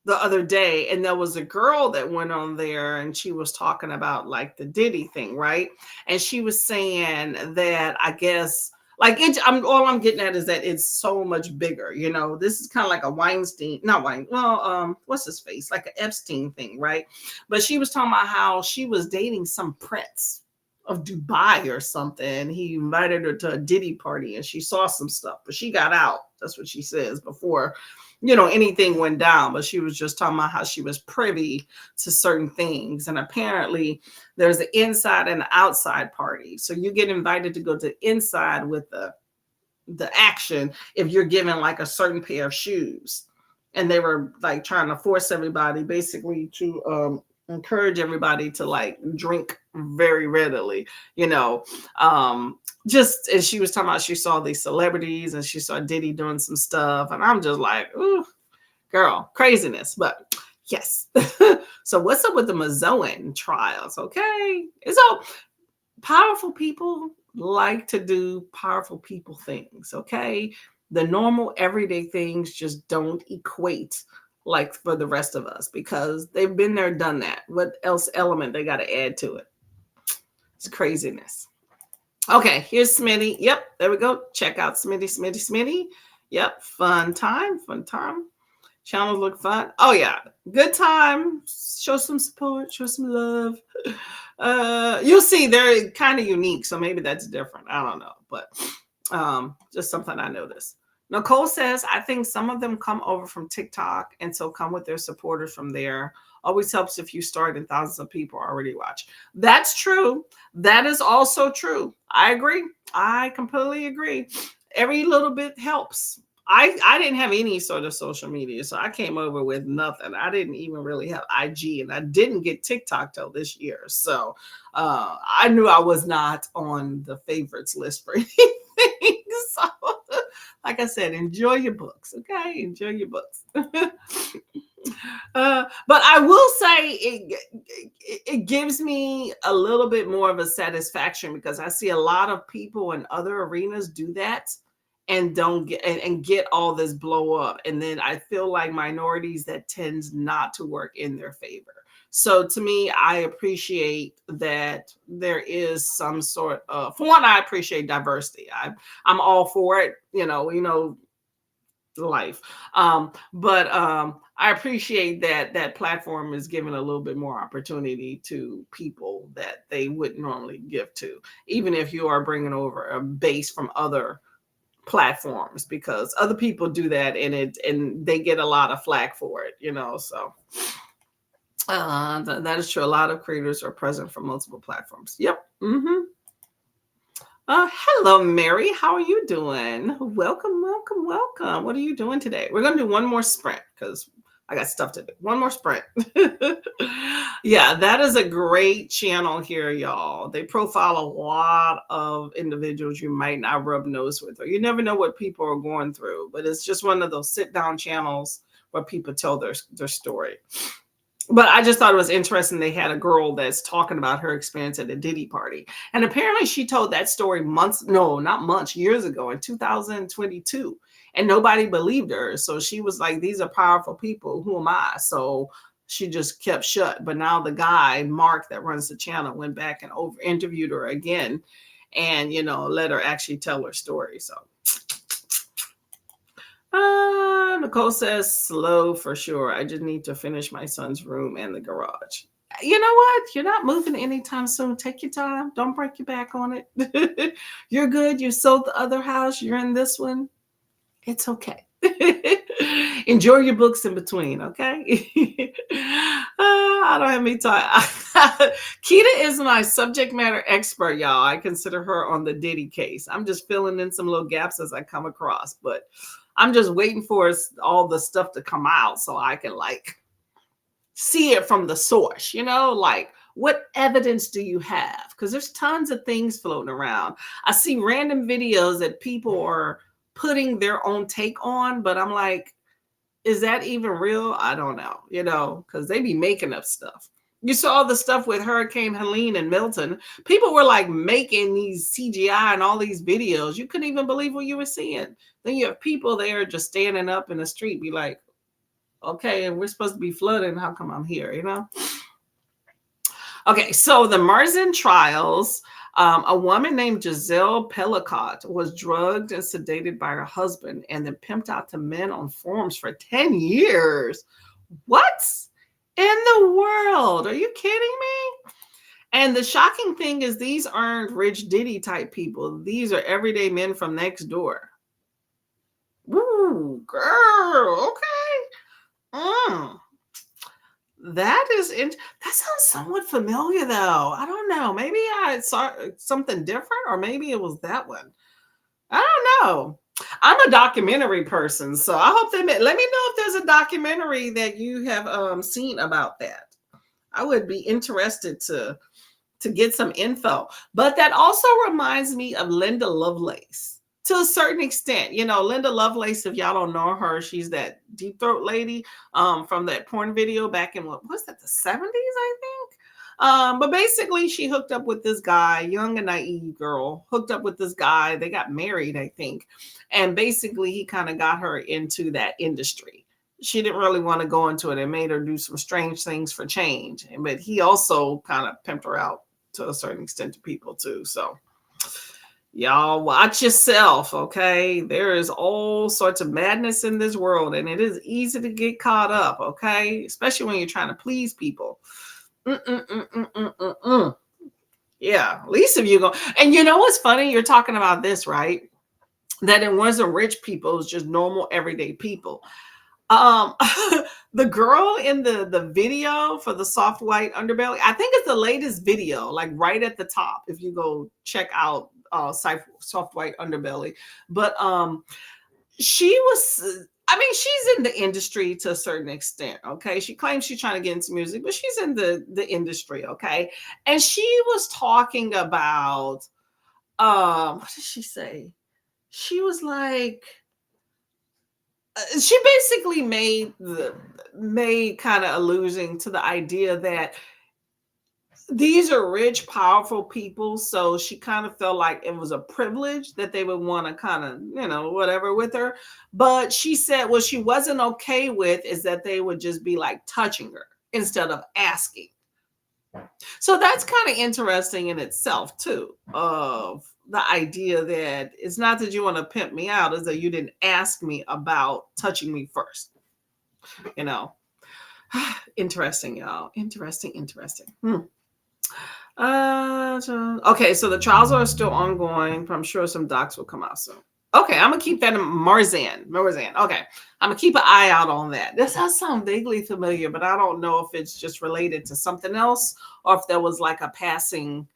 the other day, and there was a girl that went on there, and she was talking about like the Diddy thing, right? And she was saying that I guess like all I'm getting at is that it's so much bigger. This is kind of like a Weinstein, not Weinstein. Well, what's his face? Like an Epstein thing, right? But she was talking about how she was dating some prince of Dubai or something. He invited her to a Diddy party, and she saw some stuff, but she got out. That's what she says before anything went down. But she was just talking about how she was privy to certain things. And apparently there's an inside and an outside party. So you get invited to go to inside with the action if you're given like a certain pair of shoes. And they were like trying to force everybody basically to encourage everybody to like drink very readily, just as she was talking about, she saw these celebrities and she saw Diddy doing some stuff, and I'm just like, ooh, girl, craziness. But yes. So what's up with the Mazoin trials? Okay, so powerful people like to do powerful people things. Okay, the normal everyday things just don't equate like for the rest of us, because they've been there, done that. What else element they got to add to it? It's craziness. Okay, here's Smitty. Yep, there we go. Check out Smitty. Yep, fun time. Channels look fun. Oh yeah, good time. Show some support, show some love. You'll see they're kind of unique, so maybe that's different. I don't know, but just something I noticed. Nicole says, I think some of them come over from TikTok and so come with their supporters from there. Always helps if you start and thousands of people already watch. That's true. That is also true. I agree. I completely agree. Every little bit helps. I didn't have any sort of social media, so I came over with nothing. I didn't even really have IG, and I didn't get TikTok till this year. So I knew I was not on the favorites list for anything. So like I said, enjoy your books, okay? Enjoy your books. But I will say it gives me a little bit more of a satisfaction because I see a lot of people in other arenas do that and don't get and get all this blow up. And then I feel like minorities that tends not to work in their favor. So to me, I appreciate that there is some sort of, for one, I appreciate diversity. I'm all for it. Life. But I appreciate that platform is giving a little bit more opportunity to people that they wouldn't normally give to, even if you are bringing over a base from other platforms, because other people do that and they get a lot of flack for it. So that is true. A lot of creators are present from multiple platforms. Yep. Hello, Mary. How are you doing? Welcome, welcome, welcome. What are you doing today? We're going to do one more sprint because I got stuff to do. One more sprint. Yeah, that is a great channel here, y'all. They profile a lot of individuals you might not rub nose with, or you never know what people are going through. But it's just one of those sit-down channels where people tell their story. But I just thought it was interesting. They had a girl that's talking about her experience at a Diddy party. And apparently she told that story years ago in 2022. And nobody believed her. So she was like, these are powerful people. Who am I? So she just kept shut. But now the guy, Mark, that runs the channel, went back and interviewed her again and, let her actually tell her story. So Nicole says slow for sure. I just need to finish my son's room and the garage. You know what? You're not moving anytime soon. Take your time. Don't break your back on it. You're good. You sold the other house. You're in this one. It's okay. Enjoy your books in between, okay? I don't have any time. Keita is my subject matter expert, y'all. I consider her on the Diddy case. I'm just filling in some little gaps as I come across, but I'm just waiting for all the stuff to come out so I can see it from the source, what evidence do you have? Because there's tons of things floating around. I see random videos that people are putting their own take on, but I'm like, is that even real? I don't know, because they be making up stuff. You saw the stuff with Hurricane Helene and Milton. People were making these CGI and all these videos. You couldn't even believe what you were seeing. Then you have people there just standing up in the street, be like, okay, and we're supposed to be flooding. How come I'm here, Okay, so the Marzin trials, a woman named Giselle Pellicott was drugged and sedated by her husband and then pimped out to men on forums for 10 years. What in the world? Are you kidding me? And the shocking thing is these aren't rich Diddy type people. These are everyday men from next door. Ooh, girl, okay. That sounds somewhat familiar though. I don't know. Maybe I saw something different, or maybe it was that one. I don't know. I'm a documentary person, so I hope let me know if there's a documentary that you have seen about that. I would be interested to get some info. But that also reminds me of Linda Lovelace to a certain extent. Linda Lovelace, if y'all don't know her, she's that deep throat lady from that porn video back in, what was that, the 70s, I think. But basically she hooked up with this guy, young and naive girl, hooked up with this guy. They got married, I think. And basically he kind of got her into that industry. She didn't really want to go into it and made her do some strange things for change. But he also kind of pimped her out to a certain extent to people too. So y'all watch yourself, okay? There is all sorts of madness in this world, and it is easy to get caught up, okay? Especially when you're trying to please people. Yeah, at least if you go. And you know what's funny? You're talking about this, right? That it wasn't rich people, it was just normal everyday people. The girl in the video for the soft white underbelly, I think it's the latest video, right at the top if you go check out soft white underbelly. But she was, she's in the industry to a certain extent, okay? She claims she's trying to get into music, but she's in the industry, okay? And she was talking about what did she say? She was like, she basically made kind of allusion to the idea that these are rich, powerful people. So she kind of felt like it was a privilege that they would want to kind of, whatever with her. But she said what she wasn't okay with is that they would just be like touching her instead of asking. So that's kind of interesting in itself, too, of the idea that it's not that you want to pimp me out, is that you didn't ask me about touching me first. You know, interesting, y'all. Interesting. Okay, so the trials are still ongoing, but I'm sure some docs will come out soon. Okay, I'm gonna keep that in Marzan. Okay, I'm gonna keep an eye out on that. This does sound vaguely familiar, but I don't know if it's just related to something else or if there was like a passing,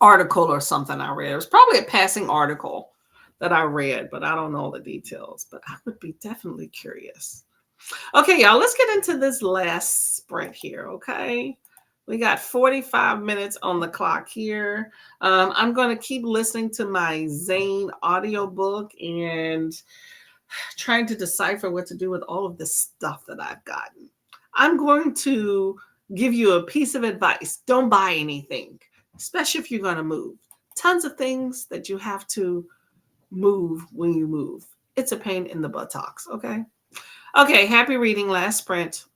article or something I read. It was probably a passing article that I read, but I don't know the details. But I would be definitely curious. Okay, y'all, let's get into this last sprint here, okay? We got 45 minutes on the clock here. I'm going to keep listening to my Zane audiobook and trying to decipher what to do with all of this stuff that I've gotten. I'm going to give you a piece of advice. Don't buy anything, especially if you're going to move. Tons of things that you have to move when you move. It's a pain in the buttocks, okay? Okay, happy reading, last sprint.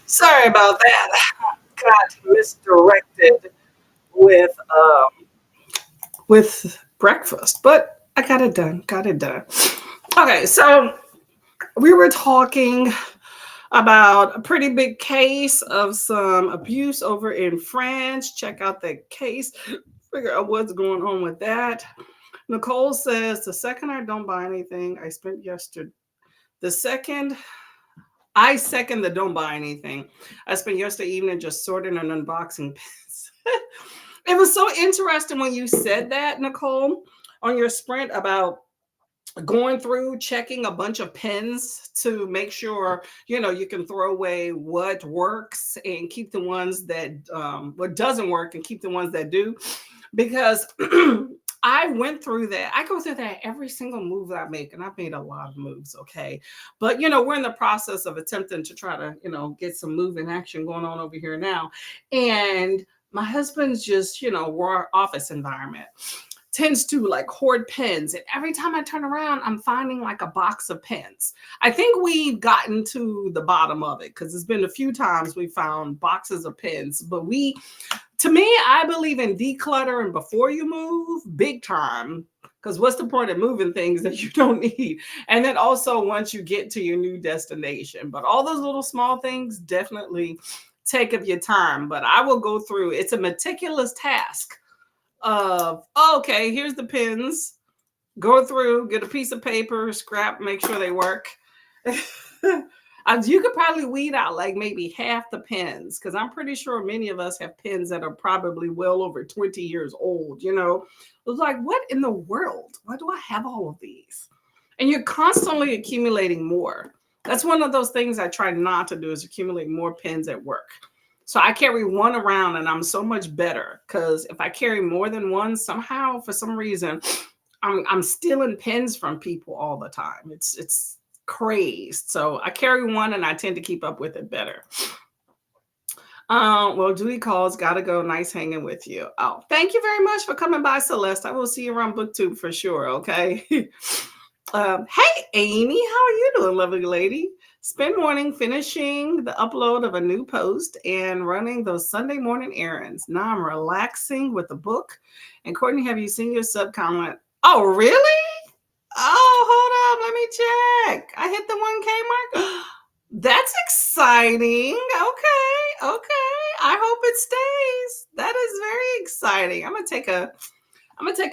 Sorry about that. Got misdirected with breakfast, but I got it done. Got it done. Okay, so we were talking about a pretty big case of some abuse over in France. Check out that case. Figure out what's going on with that. Nicole says the second I don't buy anything, I spent yesterday. The second I second the don't buy anything. I spent yesterday evening just sorting and unboxing pins. It was so interesting when you said that, Nicole, on your sprint about going through checking a bunch of pins to make sure you can throw away what works and keep the ones that what doesn't work and keep the ones that do, because I went through that. I go through that every single move that I make, and I've made a lot of moves, okay? But we're in the process of attempting to try to get some move and action going on over here now. And my husband's just our office environment tends to like hoard pens, and every time I turn around I'm finding like a box of pens. I think we've gotten to the bottom of it, because it's been a few times we found boxes of pens. But to me, I believe in decluttering before you move, big time, because what's the point of moving things that you don't need? And then also once you get to your new destination. But all those little small things definitely take up your time. But I will go through, it's a meticulous task of, okay, here's the pins, go through, get a piece of paper, scrap, make sure they work. You could probably weed out like maybe half the pins, because I'm pretty sure many of us have pins that are probably well over 20 years old. It was like, what in the world? Why do I have all of these? And you're constantly accumulating more. That's one of those things I try not to do, is accumulate more pins at work. So I carry one around and I'm so much better, because if I carry more than one, somehow, for some reason, I'm stealing pens from people all the time. It's crazed. So I carry one and I tend to keep up with it better. Well, Julie calls, gotta go. Nice hanging with you. Oh, thank you very much for coming by, Celeste. I will see you around BookTube for sure. Okay. Hey, Amy, how are you doing, lovely lady? Spend morning finishing the upload of a new post and running those Sunday morning errands. Now I'm relaxing with the book. And Courtney, have you seen your sub comment? Oh, really? Oh, hold on. Let me check. I hit the 1K mark. That's exciting. Okay. I hope it stays. That is very exciting. I'm gonna take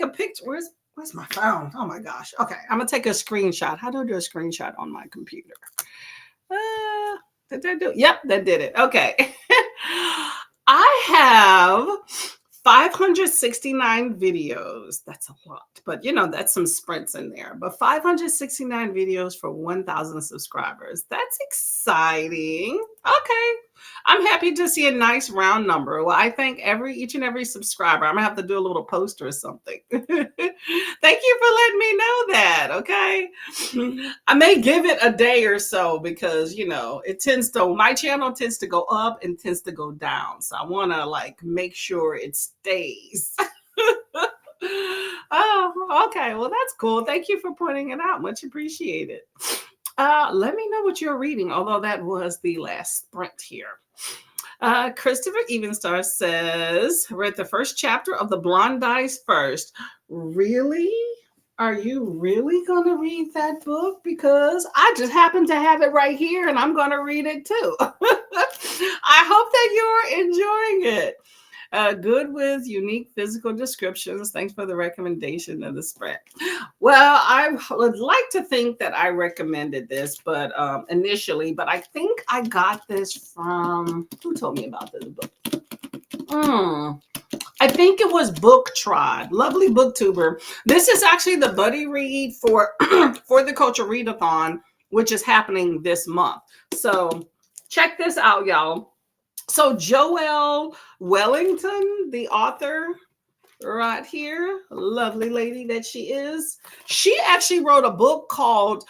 a picture. Where's my phone? Oh my gosh. Okay. I'm gonna take a screenshot. How do I do a screenshot on my computer? Did that do it? Yep, that did it. Okay. I have 569 videos. That's a lot, but that's some sprints in there. But 569 videos for 1,000 subscribers. That's exciting. Okay. I'm happy to see a nice round number. Well, I thank each and every subscriber. I'm gonna have to do a little post or something. Thank you for letting me know that. Okay. I may give it a day or so, because my channel tends to go up and tends to go down. So I want to make sure it stays. Oh, Okay, well, that's cool. Thank you for pointing it out. Much appreciated. Let me know what you're reading, although that was the last sprint here. Christopher Evenstar says, read the first chapter of The Blondies first. Really? Are you really going to read that book? Because I just happen to have it right here and I'm going to read it too. I hope that you're enjoying it. Good with unique physical descriptions. Thanks for the recommendation of the spread. Well, I would like to think that I recommended this, but initially, but I think I got this from, who told me about this book? I think it was Book Trod, lovely booktuber. This is actually the buddy read for for the Culture Readathon, which is happening this month. So check this out, y'all. So Joelle Wellington, the author right here, lovely lady that she is, she actually wrote a book called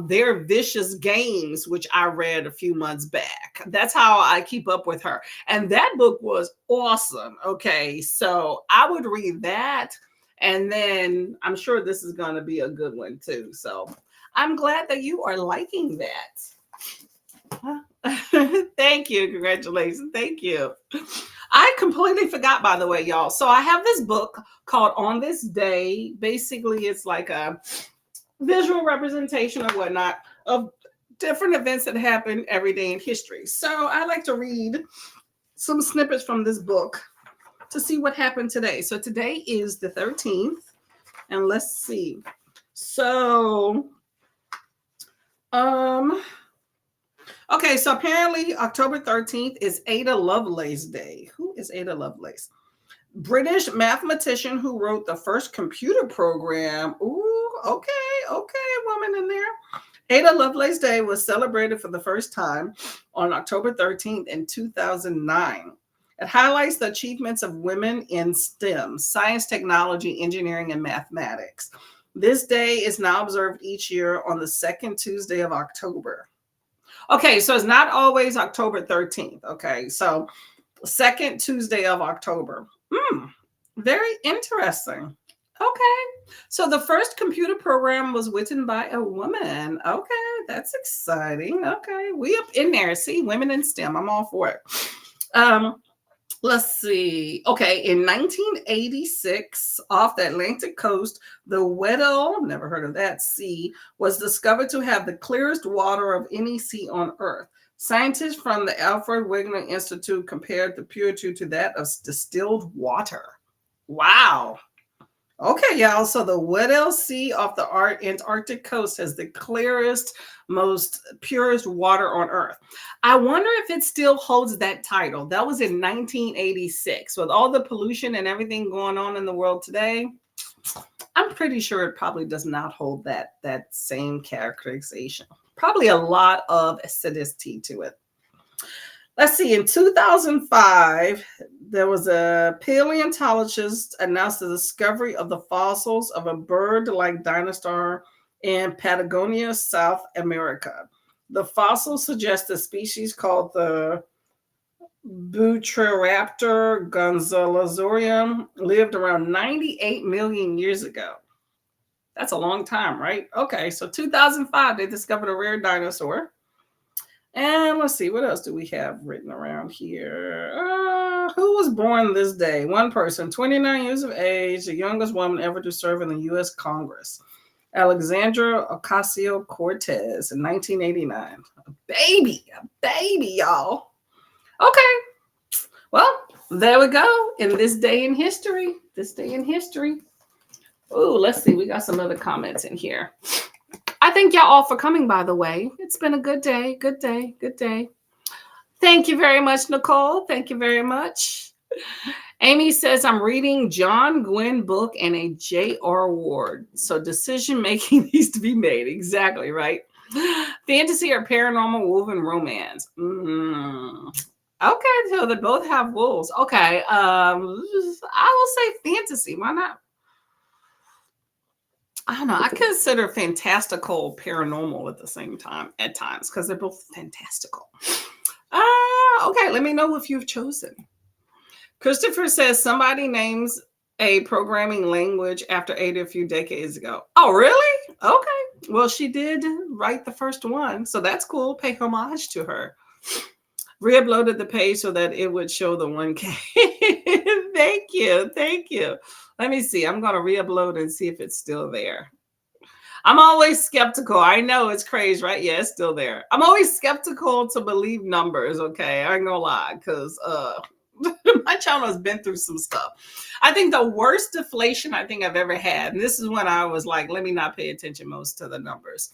Their Vicious Games, which I read a few months back. That's how I keep up with her. And that book was awesome. Okay, so I would read that. And then I'm sure this is going to be a good one too. So I'm glad that you are liking that. Thank you. Congratulations. Thank you. I completely forgot, by the way, y'all. So I have this book called On This Day. Basically, it's like a visual representation or whatnot of different events that happen every day in history. So I like to read some snippets from this book to see what happened today. So today is the 13th. And let's see. So, okay, so apparently October 13th is Ada Lovelace Day. Who is Ada Lovelace? British mathematician who wrote the first computer program. Ooh, okay, woman in there. Ada Lovelace Day was celebrated for the first time on October 13th in 2009. It highlights the achievements of women in STEM, science, technology, engineering, and mathematics. This day is now observed each year on the second Tuesday of October. Okay, so it's not always October 13th. Okay, so second Tuesday of October. Very interesting. Okay, so the first computer program was written by a woman. Okay, that's exciting. Okay, we up in there. See, women in STEM. I'm all for it. Let's see. Okay, in 1986, off the Atlantic coast, the Weddell, never heard of that sea, was discovered to have the clearest water of any sea on Earth. Scientists from the Alfred Wegener Institute compared the purity to that of distilled water. Wow. Okay, y'all. So the Weddell Sea off the Antarctic coast has the clearest, most purest water on Earth. I wonder if it still holds that title. That was in 1986. With all the pollution and everything going on in the world today, I'm pretty sure it probably does not hold that same characterization. Probably a lot of acidity to it. Let's see, in 2005, there was a paleontologist announced the discovery of the fossils of a bird-like dinosaur in Patagonia, South America. The fossils suggest a species called the Butroraptor gonzalezorium lived around 98 million years ago. That's a long time, right? Okay, so 2005, they discovered a rare dinosaur. And let's see, what else do we have written around here? Who was born this day? One person, 29 years of age, the youngest woman ever to serve in the U.S. Congress. Alexandra Ocasio-Cortez in 1989. A baby, y'all. Okay. Well, there we go. In this day in history. Oh, let's see. We got some other comments in here. I thank y'all all for coming, by the way. It's been a good day. Thank you very much, Nicole. Thank you very much. Amy says, I'm reading John Gwynne book and a J.R. Ward. So decision making needs to be made. Exactly, right? Fantasy or paranormal woven romance. Okay, so they both have wolves. Okay, I will say fantasy. Why not? I don't know. I consider fantastical paranormal at the same time at times because they're both fantastical. Okay, let me know if you've chosen. Christopher says somebody names a programming language after 80 a few decades ago. Oh, really? Okay. Well, she did write the first one, so that's cool. Pay homage to her. Re-uploaded the page so that it would show the 1K. Thank you. Thank you. Let me see. I'm going to re-upload and see if it's still there. I'm always skeptical. I know it's crazy, right? Yeah, it's still there. I'm always skeptical to believe numbers, okay? I ain't gonna lie, because my channel has been through some stuff. I think the worst deflation I think I've ever had, and this is when I was like, let me not pay attention most to the numbers.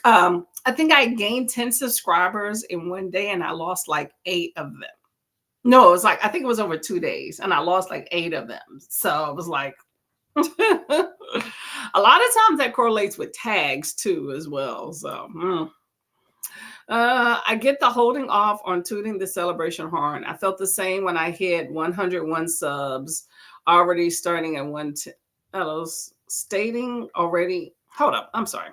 I think I gained 10 subscribers in one day and I lost like 8 of them. No, it was like, I think it was over 2 days and I lost like 8 of them. So it was like, a lot of times that correlates with tags too as well. So I get the holding off on tooting the celebration horn. I felt the same when I hit 101 subs, already starting at 110. Stating already. Hold up. I'm sorry.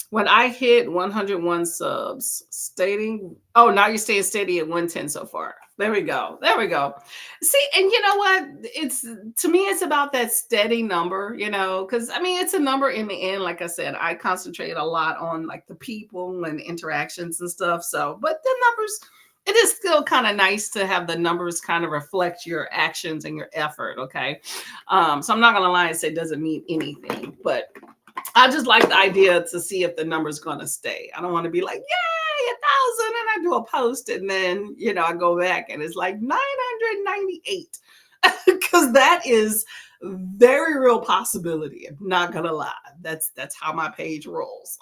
When I hit 101 subs, stating, oh, now you're staying steady at 110 so far. There we go. There we go. See, and you know what? It's, to me, it's about that steady number, you know, because I mean, it's a number in the end. Like I said, I concentrate a lot on like the people and interactions and stuff. So, but the numbers, it is still kind of nice to have the numbers kind of reflect your actions and your effort. Okay. So I'm not going to lie and say it doesn't mean anything, but I just like the idea to see if the number's going to stay. I don't want to be like, yay, 1,000, and I do a post and then, you know, I go back and it's like 998 because that is very real possibility. I'm not going to lie. That's how my page rolls.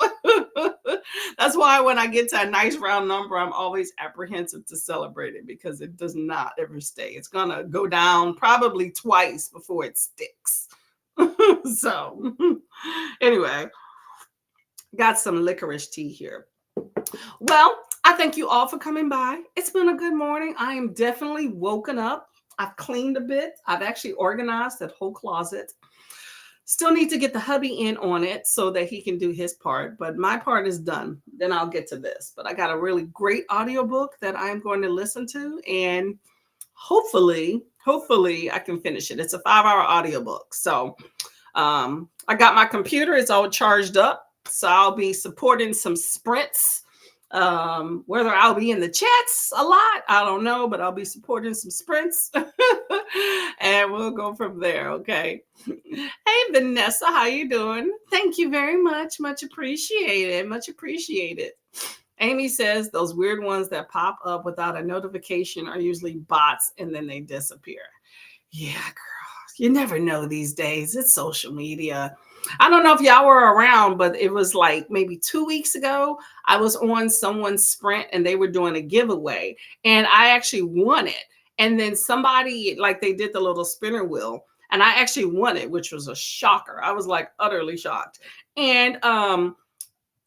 That's why when I get to a nice round number, I'm always apprehensive to celebrate it because it does not ever stay. It's going to go down probably twice before it sticks. So anyway, got some licorice tea here. Well, I thank you all for coming by. It's been a good morning. I am definitely woken up. I've cleaned a bit. I've actually organized that whole closet. Still need to get the hubby in on it so that he can do his part, but my part is done. Then I'll get to this. But I got a really great audiobook that I'm going to listen to, and hopefully I can finish it. It's a 5-hour audiobook. So I got my computer. It's all charged up. So I'll be supporting some sprints. Whether I'll be in the chats a lot, I don't know, but I'll be supporting some sprints and we'll go from there. Okay. Hey, Vanessa, how you doing? Thank you very much. Much appreciated. Much appreciated. Amy says those weird ones that pop up without a notification are usually bots and then they disappear. Yeah, girl, you never know these days. It's social media. I don't know if y'all were around, but it was like maybe 2 weeks ago. I was on someone's sprint and they were doing a giveaway and I actually won it. And then somebody, like they did the little spinner wheel and I actually won it, which was a shocker. I was like utterly shocked. And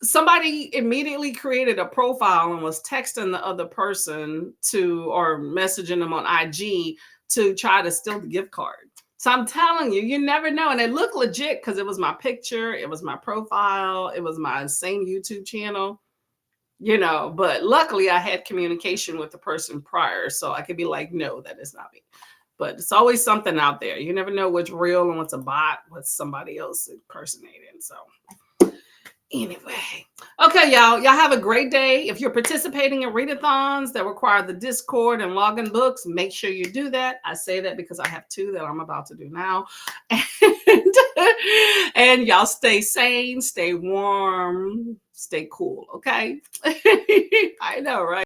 somebody immediately created a profile and was texting the other person or messaging them on IG to try to steal the gift card. So I'm telling you, you never know. And it looked legit because it was my picture. It was my profile. It was my same YouTube channel, you know, but luckily I had communication with the person prior. So I could be like, no, that is not me. But it's always something out there. You never know what's real and what's a bot, what's somebody else impersonating. So anyway, okay, y'all have a great day. If you're participating in readathons that require the Discord and login books, make sure you do that. I say that because I have 2 that I'm about to do now. And y'all stay sane, stay warm, stay cool, okay? I know, right?